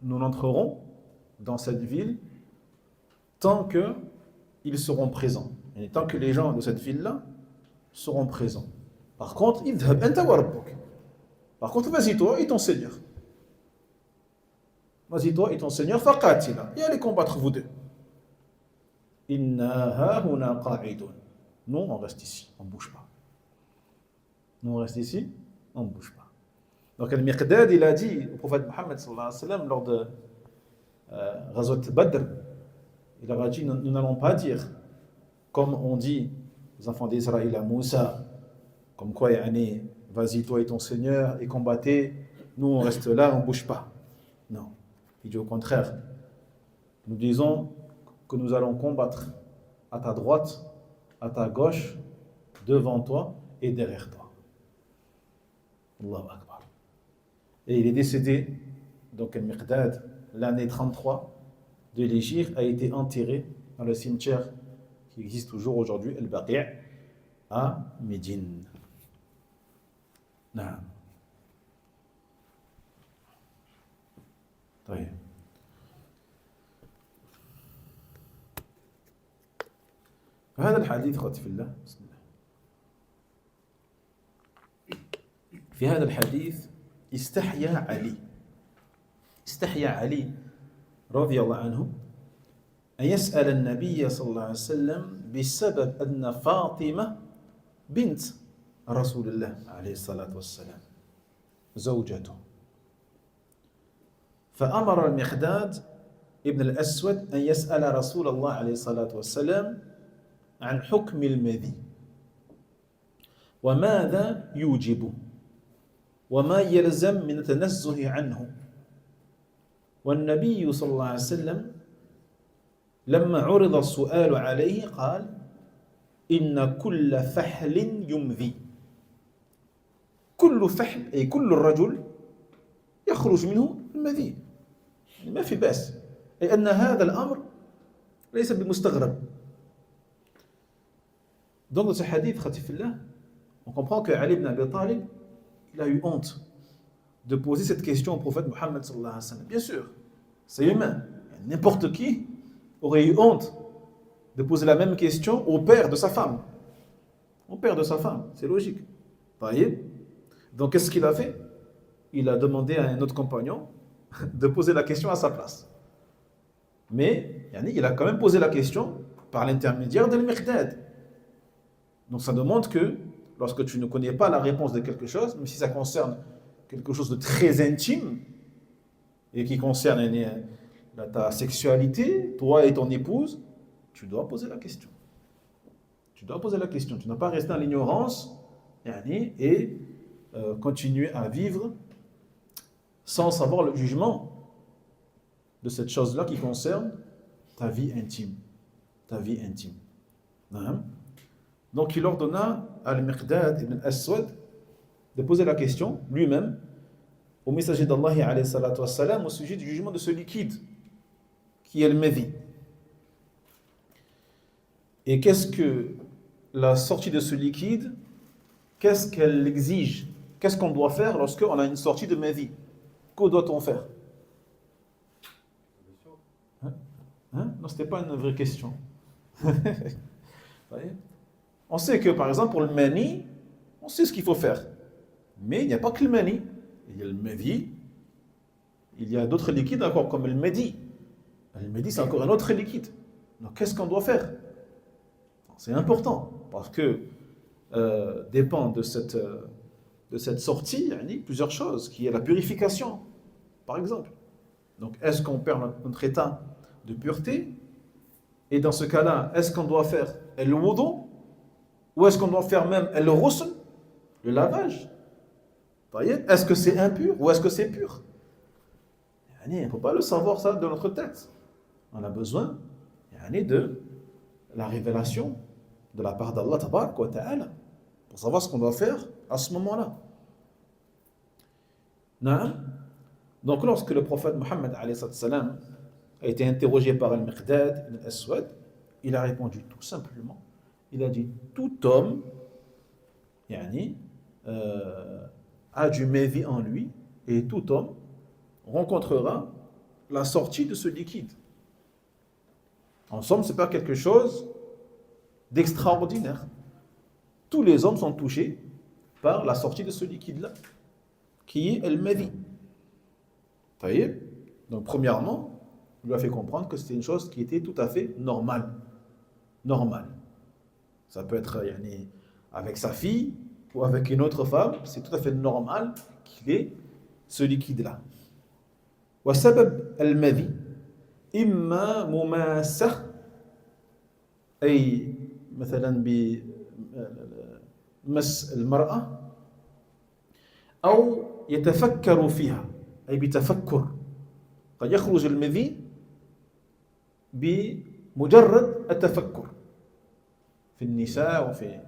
nous n'entrerons dans cette ville tant qu'ils seront présents. Et tant que les gens de cette ville-là seront présents. Par contre, vas-y toi et ton Seigneur. Vas-y toi et ton Seigneur, faqatila. Et allez combattre vous deux. Inna hahuna qa'idun. Nous, on reste ici, on ne bouge pas. Nous, on reste ici, on ne bouge pas. Donc, Al-Miqdad, il a dit au prophète Mohammed sallallahu alayhi wa sallam lors de Ghazwat Badr, il leur a dit, nous n'allons pas dire, comme on dit les enfants d'Israël à Moussa, comme quoi, vas-y toi et ton Seigneur et combattez, nous on reste là, on ne bouge pas. Non, il dit au contraire, nous disons que nous allons combattre à ta droite, à ta gauche, devant toi et derrière toi. Allahu Akbar. Et il est décédé, donc Al-Miqdad, l'année 33 de l'Hégire, a été enterré dans le cimetière qui existe toujours aujourd'hui, Al-Baqi' à Médine. Non. هذا الحديث أخوتي في الله بسم الله. في هذا الحديث استحيا علي رضي الله عنه أن يسأل النبي صلى الله عليه وسلم بسبب أن فاطمة بنت رسول الله عليه الصلاة والسلام زوجته، فأمر المقداد ابن الأسود أن يسأل رسول الله عليه الصلاة والسلام عن حكم المذي وماذا يوجب وما يلزم من التنزه عنه. والنبي صلى الله عليه وسلم لما عرض السؤال عليه قال إن كل فحل يمذي. كل فحل أي كل الرجل يخرج منه المذي، ما في بأس، أي أن هذا الأمر ليس بمستغرب. Donc dans ce hadith, khatifillah, on comprend que Ali ibn Abi Talib, il a eu honte de poser cette question au prophète Mohammed sallallahu alayhi wa sallam. Bien sûr, c'est humain. N'importe qui aurait eu honte de poser la même question au père de sa femme. Au père de sa femme, c'est logique. Voyez? Donc qu'est-ce qu'il a fait? Il a demandé à un autre compagnon de poser la question à sa place. Mais il a quand même posé la question par l'intermédiaire de l'Miqdad. Donc ça demande que lorsque tu ne connais pas la réponse de quelque chose, même si ça concerne quelque chose de très intime et qui concerne ta sexualité, toi et ton épouse, tu dois poser la question. Tu dois poser la question. Tu n'as pas resté dans l'ignorance et continuer à vivre sans savoir le jugement de cette chose-là qui concerne ta vie intime. Ta vie intime. Donc il ordonna à Al-Miqdad ibn Aswad de poser la question lui-même au messager d'Allah alayhi salatu wassalam au sujet du jugement de ce liquide qui est le madhi. Et qu'est-ce que la sortie de ce liquide, qu'est-ce qu'elle exige? Qu'est-ce qu'on doit faire lorsqu'on a une sortie de madhi? Que doit-on faire? Non, ce n'était pas une vraie question. On sait que, par exemple, pour le mani, on sait ce qu'il faut faire. Mais il n'y a pas que le mani. Il y a le madhi, il y a d'autres liquides encore, comme le madi. Le madi, c'est encore un autre liquide. Donc, qu'est-ce qu'on doit faire? C'est important, parce que dépend de cette sortie, plusieurs choses, qui est la purification, par exemple. Donc, est-ce qu'on perd notre état de pureté? Et dans ce cas-là, est-ce qu'on doit faire le wudu? Ou est-ce qu'on doit faire même le ghusl, le lavage? Est-ce que c'est impur ou est-ce que c'est pur? Il ne faut pas le savoir ça de notre tête. On a besoin de la révélation de la part d'Allah tabaraka wa ta'ala pour savoir ce qu'on doit faire à ce moment-là. Donc lorsque le prophète Mohammed alayhi salam a été interrogé par Al-Miqdad ibn Aswad, il a répondu tout simplement, il a dit tout homme a du madhi en lui et tout homme rencontrera la sortie de ce liquide. En somme, ce n'est pas quelque chose d'extraordinaire. Tous les hommes sont touchés par la sortie de ce liquide-là, qui est le madhi. Donc, premièrement, il lui a fait comprendre que c'était une chose qui était tout à fait normale. Normale. Ça peut être avec sa fille ou avec une autre femme, c'est tout à fait normal qu'il ait ce liquide-là. وسبب المذي إما مماسة أي مثلا بمس المرأة أو يتفكر فيها أي بتفكر قد يخرج المذي بمجرد التفكر في النساء وفي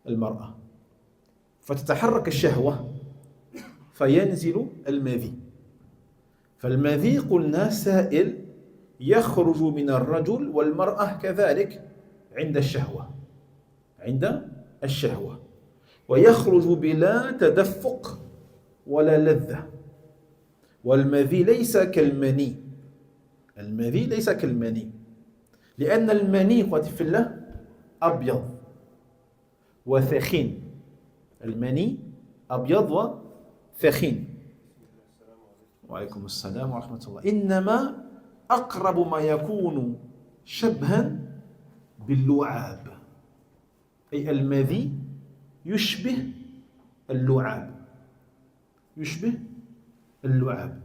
المرأة فتتحرك الشهوة فينزل المذي. فالمذي قلنا سائل يخرج من الرجل والمرأة كذلك عند الشهوة ويخرج بلا تدفق ولا لذة. والمذي ليس كالمني. المذي ليس كالمني. لأن المني اخواتي في الله أبيض وثخين. المني أبيض وثخين. وعليكم السلام ورحمة الله. إنما أقرب ما يكون شبها باللعاب، أي المذي يشبه اللعاب، يشبه اللعاب،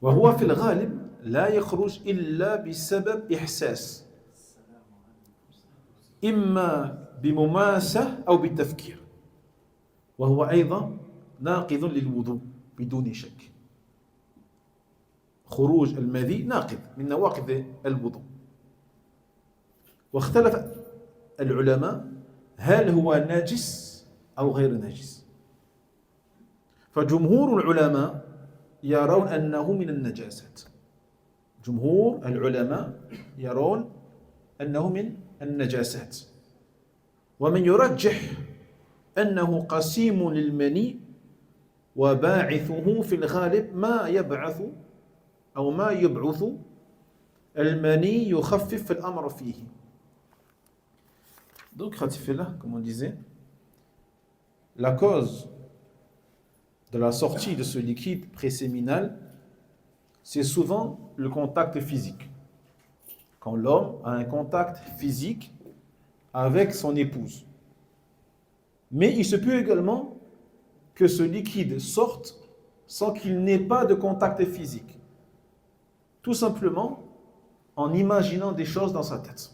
وهو في الغالب لا يخرج إلا بسبب إحساس، إما بمماسة أو بالتفكير، وهو أيضا ناقض للوضوء بدون شك. خروج المذي ناقض من نواقض الوضوء. واختلف العلماء هل هو نجس أو غير نجس. فجمهور العلماء يرون أنه من النجاسات. جمهور العلماء يرون أنه من النجاسات. ومن يرجح أنه قسيم للمني وباعثه في الغالب ما يبعث أو ما يبعث المني يخفف الأمر فيه. Donc, comme on disait, la cause de la sortie de ce liquide préséminal, c'est souvent le contact physique. Quand l'homme a un contact physique avec son épouse. Mais il se peut également que ce liquide sorte sans qu'il n'ait pas de contact physique. Tout simplement en imaginant des choses dans sa tête.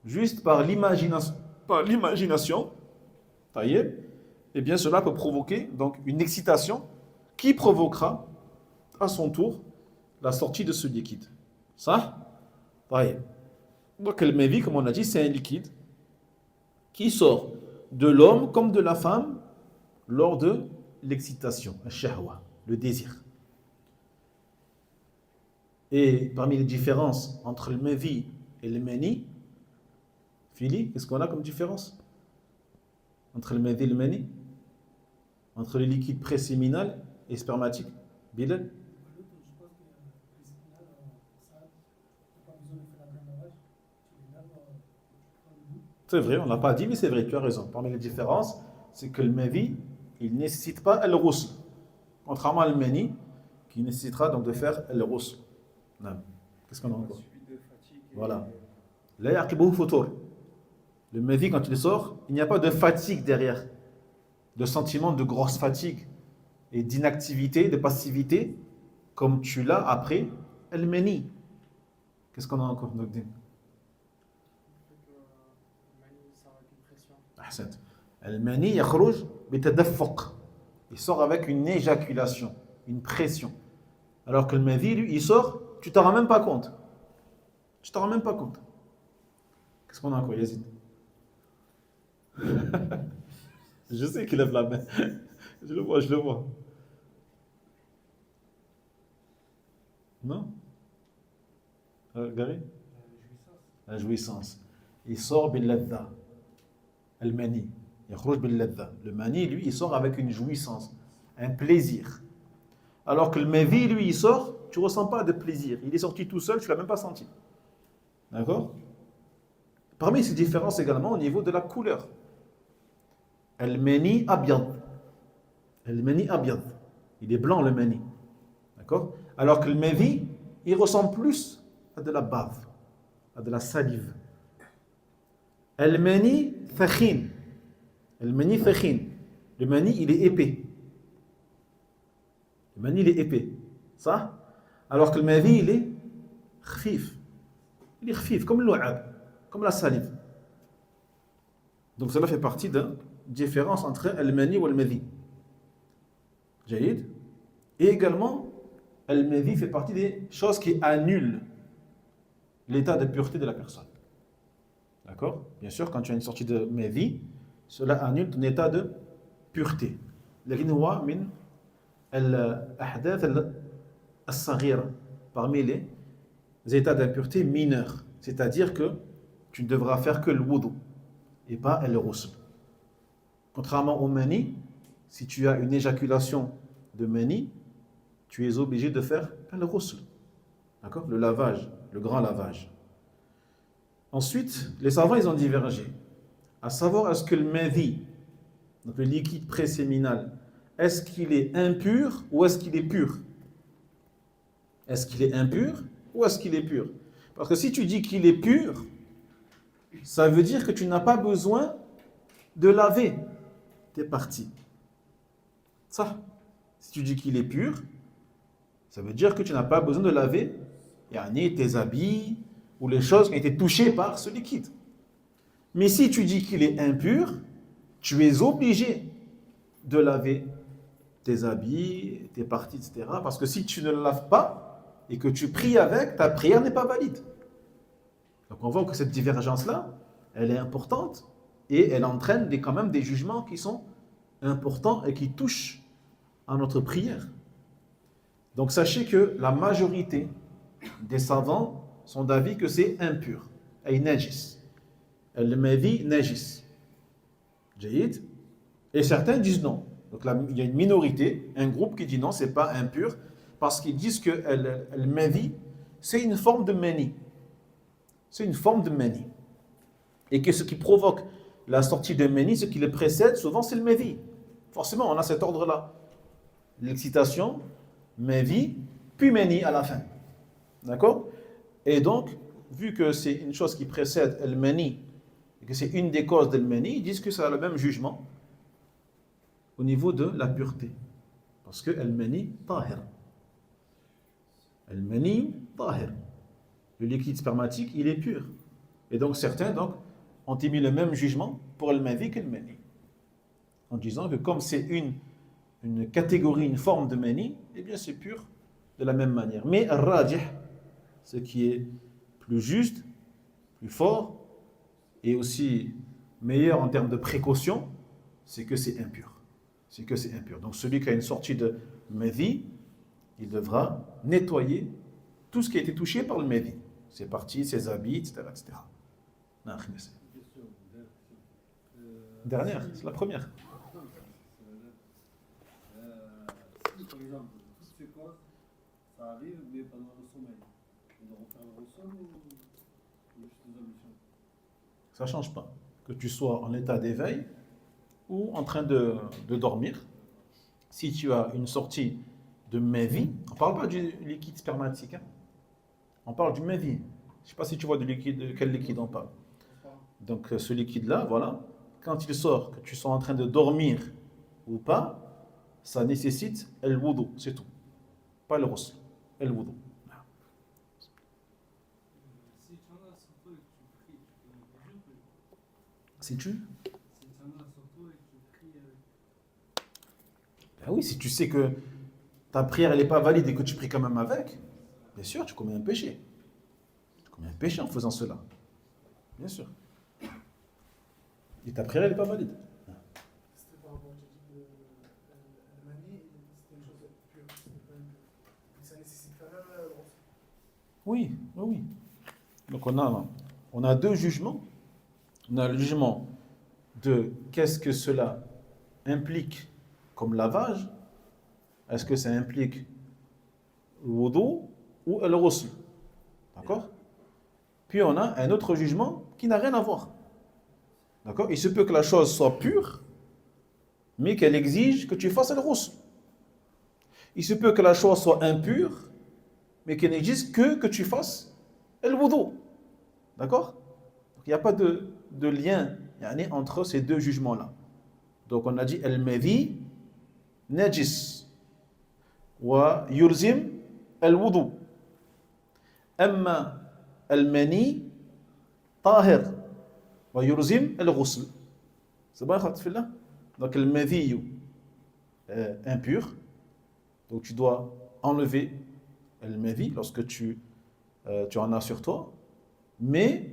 Juste par l'imagination, eh bien cela peut provoquer donc une excitation qui provoquera à son tour la sortie de ce liquide. Ça, donc le mévi, comme on a dit, c'est un liquide qui sort de l'homme comme de la femme lors de l'excitation, le désir. Et parmi les différences entre le mévi et le mani, Philly, qu'est-ce qu'on a comme différence entre le mévi et le mani? Entre le liquide préséminal et spermatique? Bilal? C'est vrai, on ne l'a pas dit, mais c'est vrai, tu as raison. Parmi les différences, c'est que le mévi, il ne nécessite pas le roussel. Contrairement à le mani, qui nécessitera donc de faire le roussel. Qu'est-ce qu'on a encore? Voilà. Là, il y a le mévi, quand il sort, il n'y a pas de fatigue derrière, de sentiment de grosse fatigue et d'inactivité, de passivité, comme tu l'as après le mani. Qu'est-ce qu'on a encore? المني يخرج بتدفق, il sort avec une éjaculation, une pression, alors que le mévi, lui, il sort, tu t'en rends même pas compte. Tu t'en rends même pas compte. Qu'est-ce qu'on a encore, Yazid? Je sais qu'il lève la main. Je le vois, je le vois. Non? Gary? La jouissance. Il sort bil-ladha. Al-mani. Le mani, lui, il sort avec une jouissance, un plaisir. Alors que le mévi, lui, il sort, tu ne ressens pas de plaisir. Il est sorti tout seul, tu ne l'as même pas senti. D'accord? Parmi ces différences également au niveau de la couleur. Al-mani abyad. Al-mani abyad. Il est blanc, le mani. D'accord? Alors que le mévi, il ressemble plus à de la bave, à de la salive. Al-mani thakhin. Al-mani thakhin. Le mani, il est épais. Le mani, il est épais. Ça? Alors que le mévi, il est khfif. Il est khfif, comme l'ou'ab, comme la salive. Donc cela fait partie de la différence entre al-mani ou al-mévi. Jaïd. Et également, al-mévi fait partie des choses qui annulent l'état de pureté de la personne. D'accord? Bien sûr, quand tu as une sortie de mévi, cela annule ton état de pureté. L'inwa min al-ahdath al-saghira, parmi les états d'impureté mineurs. C'est-à-dire que tu ne devras faire que le wudu et pas le ghusl. Contrairement au mani, si tu as une éjaculation de mani, tu es obligé de faire le ghusl. D'accord? Le lavage, le grand lavage. Ensuite, les savants, ils ont divergé. À savoir, est-ce que le madi, donc le liquide préséminal, est-ce qu'il est impur ou est-ce qu'il est pur? Est-ce qu'il est impur ou est-ce qu'il est pur? Parce que si tu dis qu'il est pur, ça veut dire que tu n'as pas besoin de laver tes parties. Ça, si tu dis qu'il est pur, ça veut dire que tu n'as pas besoin de laver tes habits ou les choses qui ont été touchées par ce liquide. Mais si tu dis qu'il est impur, tu es obligé de laver tes habits, tes parties, etc. Parce que si tu ne le laves pas et que tu pries avec, ta prière n'est pas valide. Donc on voit que cette divergence-là, elle est importante et elle entraîne quand même des jugements qui sont importants et qui touchent à notre prière. Donc sachez que la majorité des savants sont d'avis que c'est impur, et najis. El-madi najis. Jaïd. Et certains disent non. Donc là, il y a une minorité, un groupe qui dit non, c'est pas impur, parce qu'ils disent que le madi, c'est une forme de mani. C'est une forme de mani. Et que ce qui provoque la sortie de mani, ce qui le précède, souvent c'est le madi. Forcément, on a cet ordre-là. L'excitation, madi, puis mani à la fin. D'accord? Et donc, vu que c'est une chose qui précède le mani, et que c'est une des causes de mani, ils disent que ça a le même jugement au niveau de la pureté. Parce que le mani, tahir. Le mani, tahir. Le liquide spermatique, il est pur. Et donc certains ont émis le même jugement pour le mani que le mani. En disant que comme c'est une catégorie, une forme de mani, eh bien c'est pur de la même manière. Mais rajih, ce qui est plus juste, plus fort, et aussi meilleur en termes de précaution, c'est que c'est impur. C'est que c'est impur. Donc celui qui a une sortie de madi, il devra nettoyer tout ce qui a été touché par le madi. Ses parties, ses habits, etc. etc. Dernière, c'est la première.
Si par exemple, toutes ces causes, ça arrive, mais pendant le sommeil, on doit refaire le ressort ou juste des ablutions?
Ça ne change pas. Que tu sois en état d'éveil ou en train de dormir, si tu as une sortie de madi, on ne parle pas du liquide spermatique, hein. On parle du madi. Je ne sais pas si tu vois de quel liquide on parle. Donc ce liquide-là, voilà, quand il sort, que tu sois en train de dormir ou pas, ça nécessite el wudu, c'est tout. Pas le ghusl, el wudu.
Si tu en as surtout et que tu pries, tu peux le bouger.
Si tu
Si tu en as surtout et que tu pries avec.
Ben oui, si tu sais que ta prière n'est pas valide et que tu pries quand même avec, bien sûr, tu commets un péché. Tu commets un péché en faisant cela. Bien sûr. Et ta prière n'est pas valide.
C'était par rapport à ce que le mani, c'était une chose pure, c'était pas impure. Mais ça nécessite quand même le ressort.
Oui, oui, oui. Donc on a deux jugements. On a le jugement de qu'est-ce que cela implique comme lavage. Est-ce que ça implique le wudu ou le ghusl? D'accord? Puis on a un autre jugement qui n'a rien à voir. D'accord? Il se peut que la chose soit pure, mais qu'elle exige que tu fasses le ghusl. Il se peut que la chose soit impure, mais qu'elle n'exige que tu fasses le wudu. D'accord? Donc il n'y a pas de lien entre ces deux jugements-là. Donc on a dit al-madi najis wa yulzim al-wudu. Amma al-mani tahir wa yulzim al-ghusl. C'est bon, khatfillah? Donc le madi impur. Donc tu dois enlever le madi lorsque tu en as sur toi. Mais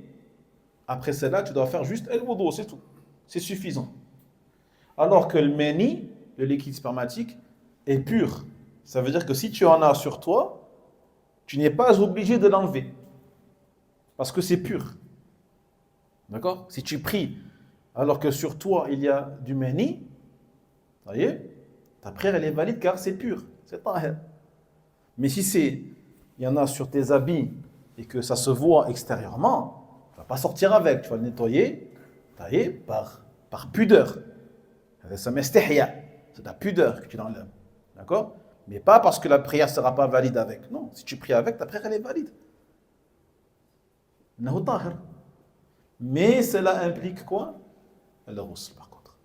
après cela, tu dois faire juste el wudu, c'est tout. C'est suffisant. Alors que le mani, le liquide spermatique, est pur. Ça veut dire que si tu en as sur toi, tu n'es pas obligé de l'enlever. Parce que c'est pur. D'accord? Si tu pries alors que sur toi il y a du mani, vous voyez, ta prière elle est valide car c'est pur. C'est tahir. Mais si il y en a sur tes habits et que ça se voit extérieurement, tu ne vas pas sortir avec, tu vas le nettoyer par pudeur. Ça m'estihya, c'est la pudeur que tu l'enlèves. D'accord? Mais pas parce que la prière ne sera pas valide avec. Non, si tu pries avec, ta prière elle est valide. Mais cela implique quoi? Le ghusl par contre.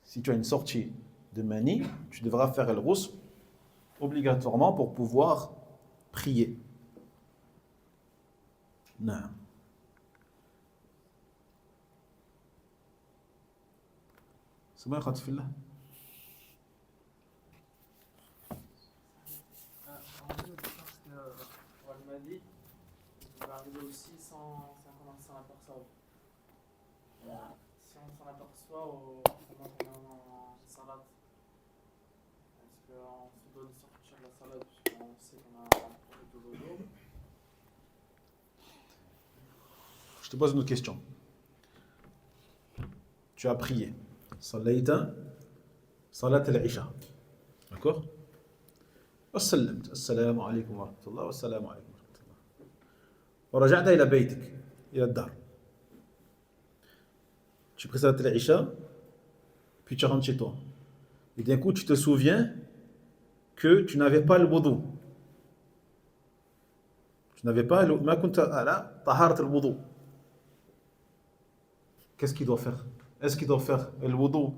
Si tu as une sortie de mani, tu devras faire le ghusl obligatoirement pour pouvoir prier. Non. C'est bon, Khatifillah.
On m'a dit, il va arriver aussi sans s'en apercevoir. Si on s'en aperçoit pendant qu'on est en salade, est-ce qu'on se doit de sortir de la salade puisqu'on sait qu'on a fait de l'eau?
Je te pose une autre question. Tu as prié. Salayta, salat al-isha. D'accord? وسلمت السلام عليكم ورحمة الله والسلام عليكم ورحمة الله ورجعت إلى بيتك إلى الدار. Tu pries salat al-isha, puis tu rentres chez toi. Et d'un coup, tu te souviens que tu n'avais pas le wudu. Tu n'avais pas le ما كنت على طهارة الوضوء. Qu'est-ce qu'il doit faire? Est-ce qu'il doit faire le wudu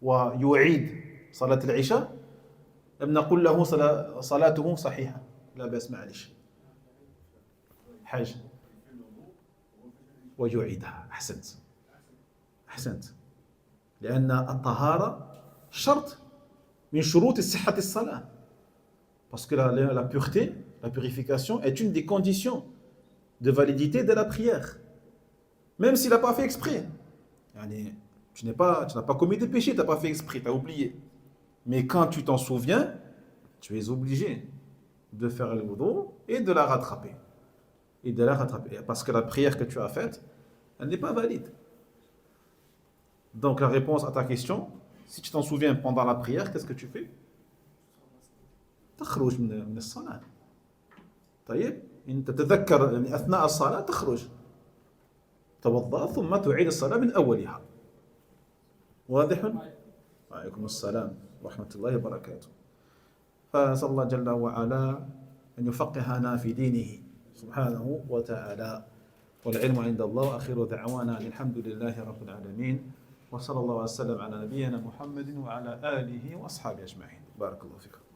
ويعيد صلاة العشاء؟ لم نقل له صلاته صحيحة لا بأس معلش حاجة ويعيدها. أحسنت لأن الطهارة شرط من شروط صحة الصلاة parce que la pureté, la purification est une des conditions de validité de la prière même s'il n'a pas fait exprès. Tu n'as pas commis de péché, tu n'as pas fait exprès, tu as oublié. Mais quand tu t'en souviens, tu es obligé de faire le wudu et de la rattraper. Parce que la prière que tu as faite, elle n'est pas valide. Donc la réponse à ta question, si tu t'en souviens pendant la prière, qu'est-ce que tu fais? تخرج من الصلاة. طيب أنت تتذكر أثناء الصلاة تخرج. توضأ ثم تعيد الصلاة من أولها. واضح؟ وعليكم السلام ورحمة الله وبركاته. فنسأل الله جل وعلا أن يفقهنا في دينه سبحانه وتعالى والعلم عند الله. وآخر دعوانا الحمد لله رب العالمين وصلى الله وسلم على نبينا محمد وعلى آله وأصحابه أجمعين. بارك الله فيكم.